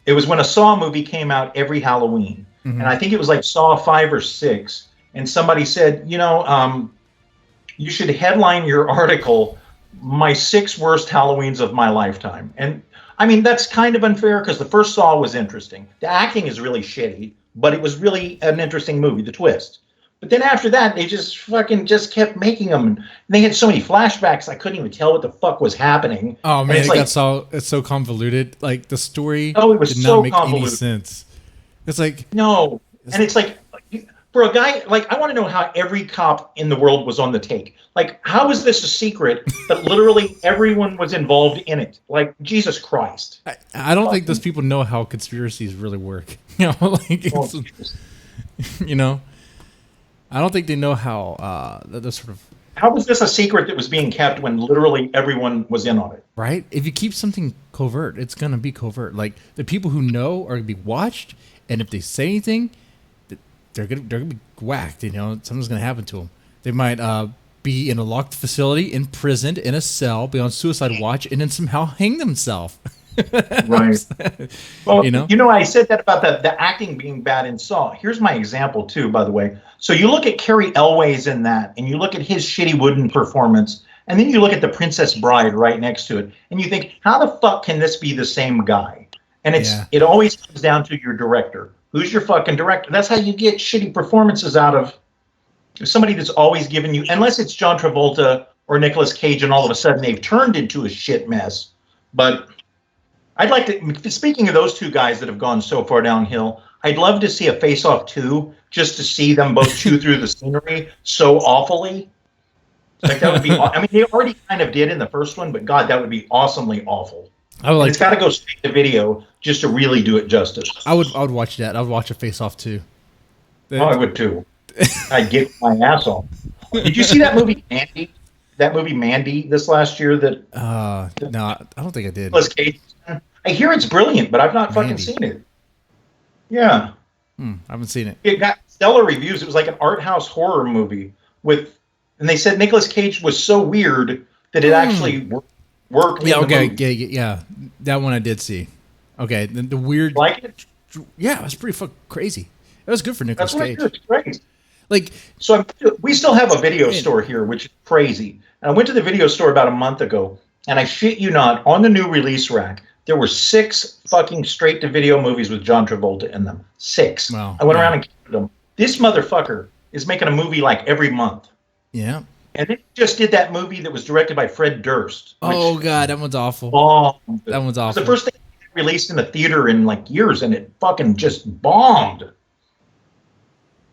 it was when a Saw movie came out every Halloween, and I think it was like Saw 5 or 6. And somebody said, you should headline your article, "My 6 worst Halloweens of my lifetime." And I mean, that's kind of unfair because the first Saw was interesting. The acting is really shitty, but it was really an interesting movie, the twist. But then after that, they just kept making them. And they had so many flashbacks, I couldn't even tell what the fuck was happening. Oh man, it's so convoluted. Like the story it was did so not make convoluted. any sense. It's like no, and it's like for a guy like I want to know how every cop in the world was on the take. Like, how is this a secret that literally everyone was involved in it? Like, Jesus Christ! I don't think those people know how conspiracies really work. I don't think they know how the sort of. How was this a secret that was being kept when literally everyone was in on it? Right? If you keep something covert, it's gonna be covert. Like the people who know are gonna be watched, and if they say anything, they're gonna be whacked. Something's gonna happen to them. They might be in a locked facility, imprisoned in a cell, be on suicide watch, and then somehow hang themselves. Right. Well, I said that about the acting being bad in Saw. Here's my example too, by the way. So you look at Cary Elwes in that, and you look at his shitty wooden performance, And then you look at The Princess Bride right next to it, and you think, how the fuck can this be the same guy? And it always comes down to your director. Who's your fucking director? That's how you get shitty performances out of somebody that's always given you, unless it's John Travolta or Nicolas Cage, and all of a sudden they've turned into a shit mess. But I'd like to, speaking of those two guys that have gone so far downhill, I'd love to see a Face Off 2, just to see them both chew through the scenery so awfully. Like, that would be, I mean, they already kind of did in the first one, but God, that would be awesomely awful. I would like. It's got to go straight to video just to really do it justice. I would watch that. I would watch a Face Off 2. I would too. I'd get my ass off. Did you see that movie Mandy? That movie Mandy this last year? That no, I don't think I did. Cage. I hear it's brilliant, but I've not fucking seen it. Yeah, I haven't seen it. It got stellar reviews. It was like an art house horror movie and they said Nicolas Cage was so weird that it actually worked. Yeah, okay, yeah. That one I did see. Okay, the weird. Like it? Yeah, it was pretty fucking crazy. It was good for Nicolas Cage. It's crazy. Like, so we still have a video store here, which is crazy. And I went to the video store about a month ago, and I shit you not, on the new release rack, there were 6 fucking straight-to-video movies with John Travolta in them. 6. Wow. I went around and counted them. This motherfucker is making a movie like every month. Yeah. And they just did that movie that was directed by Fred Durst. Oh, God, that one's awful. Bombed. That one's awful. It was the first thing released in the theater in like years, and it fucking just bombed.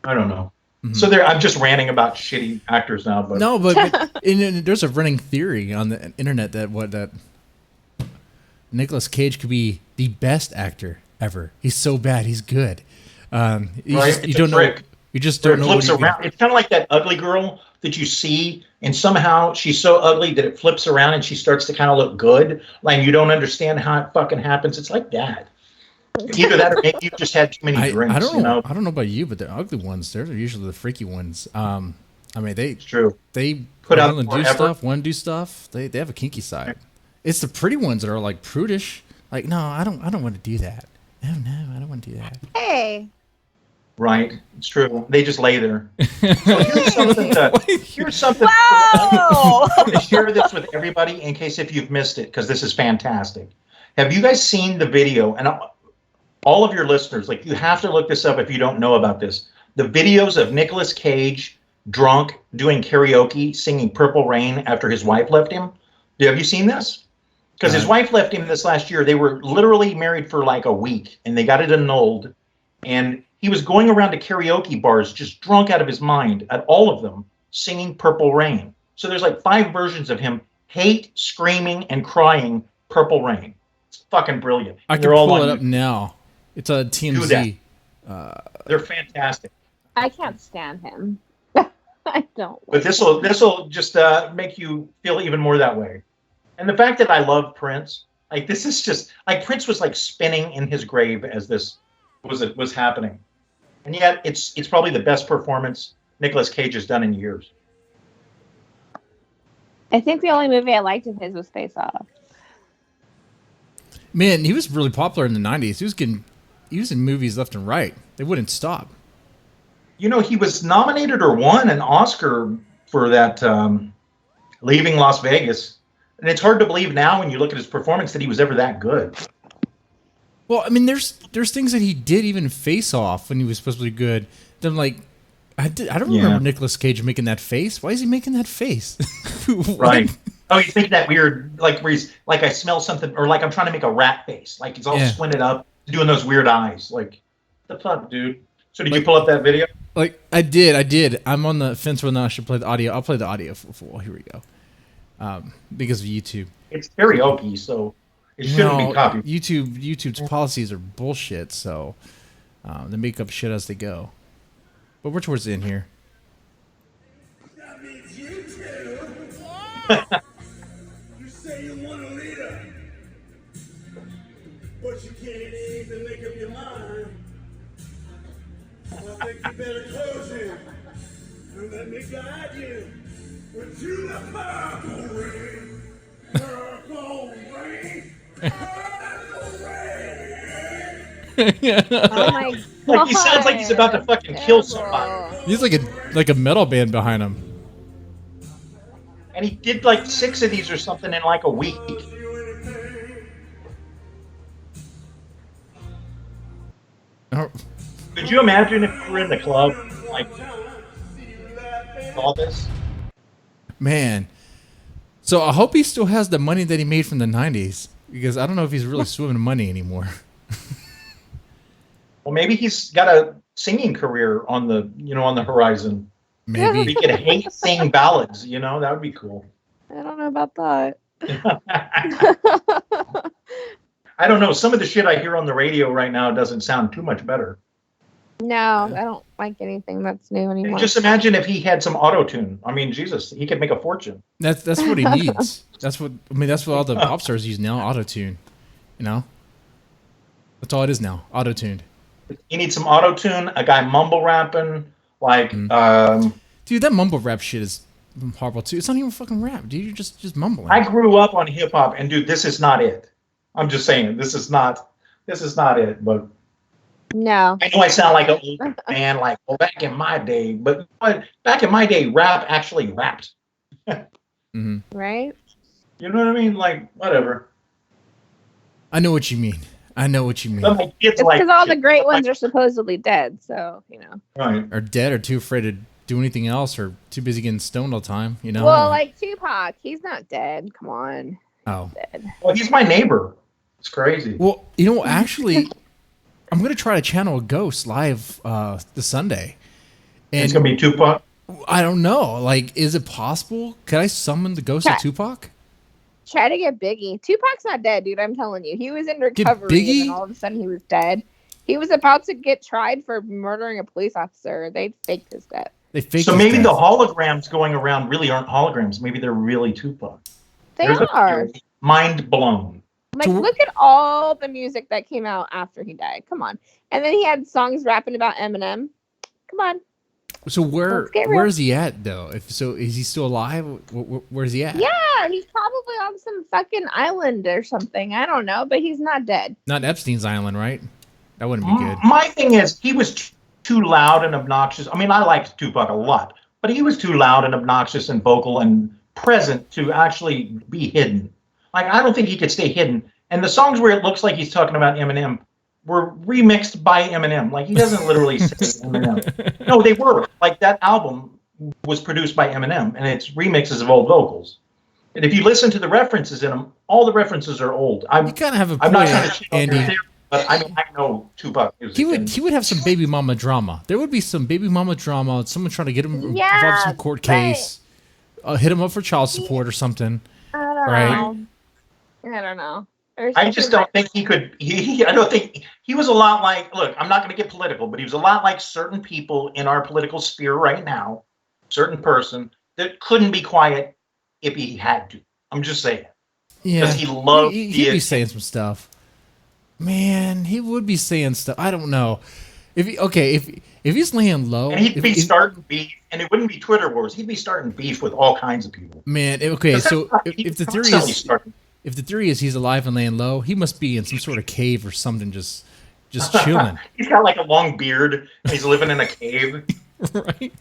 I don't know. Mm-hmm. So I'm just ranting about shitty actors now. But no, but there's a running theory on the internet that Nicolas Cage could be the best actor ever. He's so bad, he's good. Right? You don't know. You just don't know. Flips around. It's kind of like that ugly girl that you see, and somehow she's so ugly that it flips around and she starts to kind of look good. Like, you don't understand how it fucking happens. It's like that. Either that or maybe you just had too many drinks. I don't know. You know? I don't know about you, but the ugly ones, they're usually the freaky ones. I mean, it's true. They put out and do stuff. Want to do stuff. They have a kinky side. It's the pretty ones that are like prudish. Like, no, I don't want to do that. No, I don't want to do that. Hey. Right, it's true. They just lay there. So here's something. Wow! I'm going to share this with everybody in case if you've missed it, because this is fantastic. Have you guys seen the video? And all of your listeners, like, you have to look this up if you don't know about this. The videos of Nicolas Cage drunk doing karaoke, singing "Purple Rain" after his wife left him. Have you seen this? Because his wife left him this last year. They were literally married for like a week, and they got it annulled. And he was going around to karaoke bars just drunk out of his mind at all of them, singing "Purple Rain." So there's like 5 versions of him screaming, and crying "Purple Rain." It's fucking brilliant. I can pull it up now. It's a TMZ. They're fantastic. I can't stand him. I don't. But this will just make you feel even more that way. And the fact that I love Prince, like, this is just like Prince was like spinning in his grave as this was happening, and yet it's probably the best performance Nicolas Cage has done in years. I think the only movie I liked of his was Face Off. Man, he was really popular in the 90s. He was in movies left and right. They wouldn't stop. You know, he was nominated or won an Oscar for that Leaving Las Vegas. And it's hard to believe now when you look at his performance that he was ever that good. Well, I mean, there's things that he did even Face Off when he was supposed to be good. Then, like, I don't remember Nicolas Cage making that face. Why is he making that face? Right. Oh, you think that weird, like, where he's like, I smell something, or like I'm trying to make a rat face. Like, he's all squinted up, doing those weird eyes. Like, what the fuck, dude? So did you pull up that video? Like, I did. I'm on the fence whether or not I should play the audio. I'll play the audio for here we go. Because of YouTube. It's karaoke, so it shouldn't be copied. YouTube's policies are bullshit, so they make up shit as they go. But we're towards the end here. That means you two. You say you want a leader, but you can't even make up your mind. I think you better close him and let me guide you. With you the purple rain, purple rain, purple rain. Oh my god! Like, he sounds like he's about to fucking kill somebody. He's like a metal band behind him. And he did like 6 of these or something in like a week. Oh, Could you imagine if you were in the club, like, all this? man. So I hope he still has the money that he made from the 90s, because I don't know if he's really swimming in money anymore. Well, maybe he's got a singing career on the, on the horizon. Maybe. He could sing ballads, that would be cool. I don't know about that. I don't know. Some of the shit I hear on the radio right now doesn't sound too much better. No, I don't like anything that's new anymore. Just imagine if he had some auto-tune. I mean, Jesus, he could make a fortune. That's what he needs. That's what all the pop stars use now, auto-tune. That's all it is now, auto-tuned. He needs some auto-tune, a guy mumble rapping, like Dude, that mumble rap shit is horrible too. It's not even fucking rap, dude. You're just mumbling. I grew up on hip hop, and dude, this is not it. I'm just saying, this is not it. But no, I know I sound like an old man, like, back in my day. But back in my day, rap actually rapped. Mm-hmm. Right? You know what I mean? Like, whatever. I know what you mean. It's because all the great ones are supposedly dead, so right. Or dead, or too afraid to do anything else, or too busy getting stoned all the time. Well, like Tupac, he's not dead. Come on. Oh. Dead. Well, he's my neighbor. It's crazy. Well, actually, I'm gonna try to channel a ghost live this Sunday. And It's gonna be Tupac. I don't know. Like, is it possible? Could I summon the ghost of Tupac? Try to get Biggie. Tupac's not dead, dude. I'm telling you. He was in recovery, Biggie? and then all of a sudden he was dead. He was about to get tried for murdering a police officer. They faked his death. So maybe the holograms going around really aren't holograms. Maybe they're really Tupac. They are. Mind blown. Like, look at all the music that came out after he died. Come on. And then he had songs rapping about Eminem. Come on. So where is he at though? Is he still alive? Where's he at? Yeah, he's probably on some fucking island or something. I don't know, but he's not dead. Not Epstein's Island, right? That wouldn't be good. My thing is, he was too loud and obnoxious. I mean, I liked Tupac a lot, but he was too loud and obnoxious and vocal and present to actually be hidden. Like, I don't think he could stay hidden. And the songs where it looks like he's talking about Eminem were remixed by Eminem. Like, he doesn't literally say Eminem. No, they were. Like, that album was produced by Eminem, and it's remixes of old vocals. And if you listen to the references in them, all the references are old. You kind of have a point, I'm not trying to shit on Andy. their, but I mean, I know Tupac music. He would have some baby mama drama. There would be some baby mama drama. Someone trying to get him involved in some court case. Hit him up for child support or something. I don't know. I just don't think he could. I don't think he was a lot like. Look, I'm not going to get political, but he was a lot like certain people in our political sphere right now. Certain person that couldn't be quiet if he had to. I'm just saying. Yeah, because he loved. He'd be saying some stuff. Man, he would be saying stuff. I don't know. If he's laying low, and he'd be starting beef, and it wouldn't be Twitter wars. He'd be starting beef with all kinds of people. Man, okay. So if the theory is. If the theory is he's alive and laying low, he must be in some sort of cave or something, just chilling. He's got like a long beard, and he's living in a cave. Right?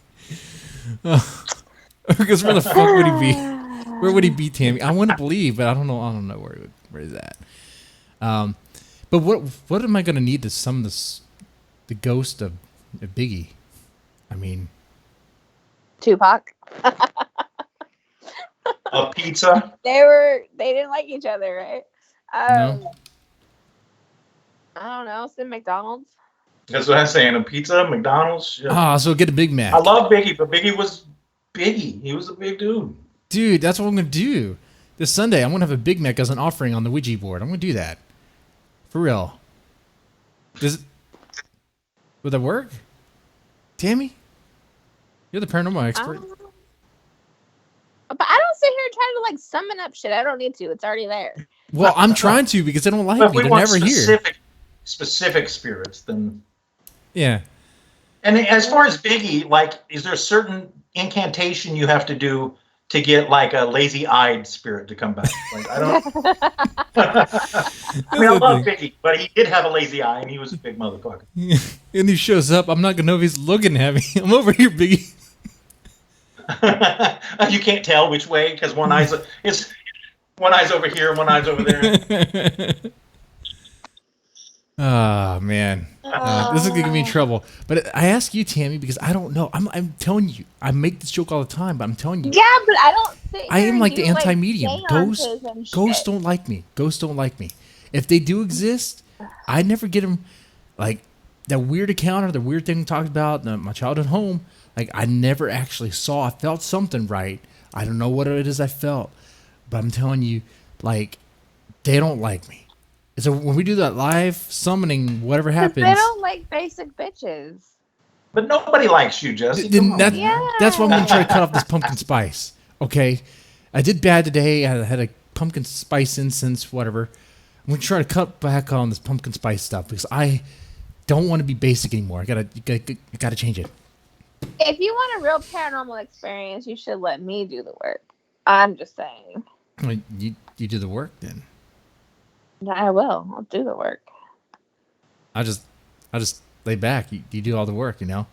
Because where the fuck would he be? Where would he be, Tammy? I want to believe, but I don't know. I don't know where he's at. But what am I going to need to summon the ghost of Biggie? I mean, Tupac. A pizza. They didn't like each other, right? No. I don't know. Some McDonald's. That's what I'm saying. A pizza, McDonald's. Yeah. So get a Big Mac. I love Biggie, but Biggie was Biggie. He was a big dude. Dude, that's what I'm gonna do. This Sunday, I'm gonna have a Big Mac as an offering on the Ouija board. I'm gonna do that. For real. Would that work? Tammy? You're the paranormal expert. But I don't sit here trying to like summon up shit. I don't need to. It's already there. Well, I'm trying to because they don't like But me. we They're want never here. Specific spirits, then. Yeah. And as far as Biggie, like, is there a certain incantation you have to do to get like a lazy-eyed spirit to come back? Like, I don't. I mean, I love Biggie, but he did have a lazy eye, and he was a big motherfucker. And he shows up. I'm not gonna know if he's looking at me. I'm over here, Biggie. You can't tell which way because one eye's over here, one eye's over there. Oh man, this is gonna give me trouble. But I ask you, Tammy, because I don't know. I'm telling you, I make this joke all the time, but I'm telling you, Yeah, but I don't think I am like the anti-medium. Ghosts Ghosts don't like me. Ghosts don't like me. If they do exist, I never get them. Like that weird encounter, the weird thing talked about in my childhood home. Like I never actually saw. I felt something right. I don't know what it is I felt, but I'm telling you, like they don't like me. So when we do that live summoning, whatever happens, They don't like basic bitches. But nobody likes you, Jesse. then Come on. that's why I'm gonna try to cut off this pumpkin spice. Okay, I did bad today. I had a pumpkin spice incense, whatever. I'm gonna try to cut back on this pumpkin spice stuff because I don't want to be basic anymore. You gotta change it. If you want a real paranormal experience, you should let me do the work. I'm just saying. Well, you do the work then. I will. I'll do the work. I just lay back. You do all the work, you know.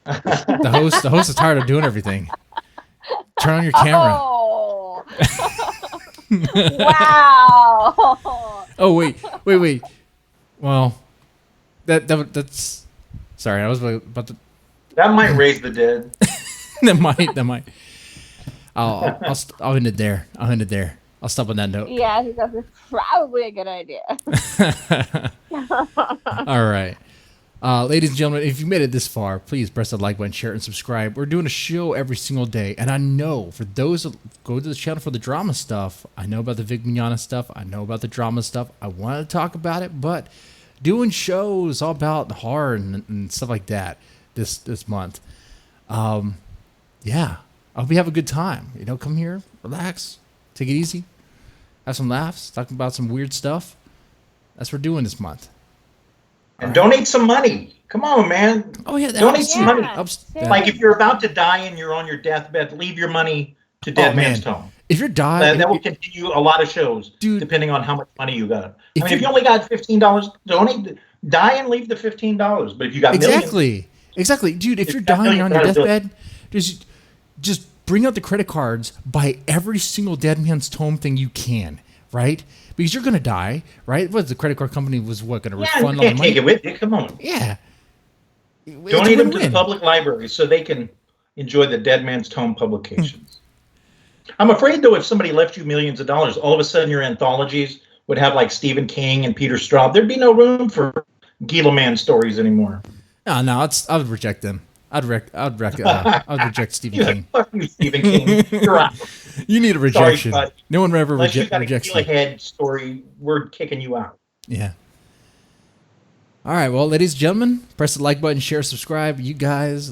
The host is tired of doing everything. Turn on your camera. Oh. Wow. Oh wait. Well, that's sorry. I was about to. That might raise the dead. That might. I'll end it there. I'll stop on that note. Yeah, I think that's probably a good idea. All right. Ladies and gentlemen, if you made it this far, please press the like button, share it, and subscribe. We're doing a show every single day. And I know for those that go to the channel for the drama stuff, I know about the Vic Mignogna stuff, I know about the drama stuff. I want to talk about it, but doing shows all about horror and stuff like that this month. Yeah. I hope you have a good time. You know, come here, relax, take it easy, have some laughs, talk about some weird stuff. That's what we're doing this month. And donate some money. Come on, man. Oh yeah, Donate some money. Yeah. Like if you're about to die and you're on your deathbed, leave your money to Deadman's Tome. If you're dying, That will continue a lot of shows, Dude, depending on how much money you got. if If you only got $15, donate. Die and leave the $15. But if you got millions, exactly, dude. If you're got dying on your millions, deathbed, just bring out the credit cards, buy every single Deadman's Tome thing you can, right? Because you're gonna die, right? What the credit card company was gonna refund you all the can't money? take it with you. Come on. Yeah. Donate them to the public library so they can enjoy the Deadman's Tome publications. I'm afraid, though, if somebody left you millions of dollars, all of a sudden your anthologies would have like Stephen King and Peter Straub. There'd be no room for Gila Man stories anymore. No, I would reject them. I'd reject Stephen King. Fuck you, Stephen King. You're out. You need a rejection. Sorry, bud. No one ever Unless you got a rejects Gila you. Head story, we're kicking you out. Yeah. All right, well, ladies and gentlemen, press the like button, share, subscribe. You guys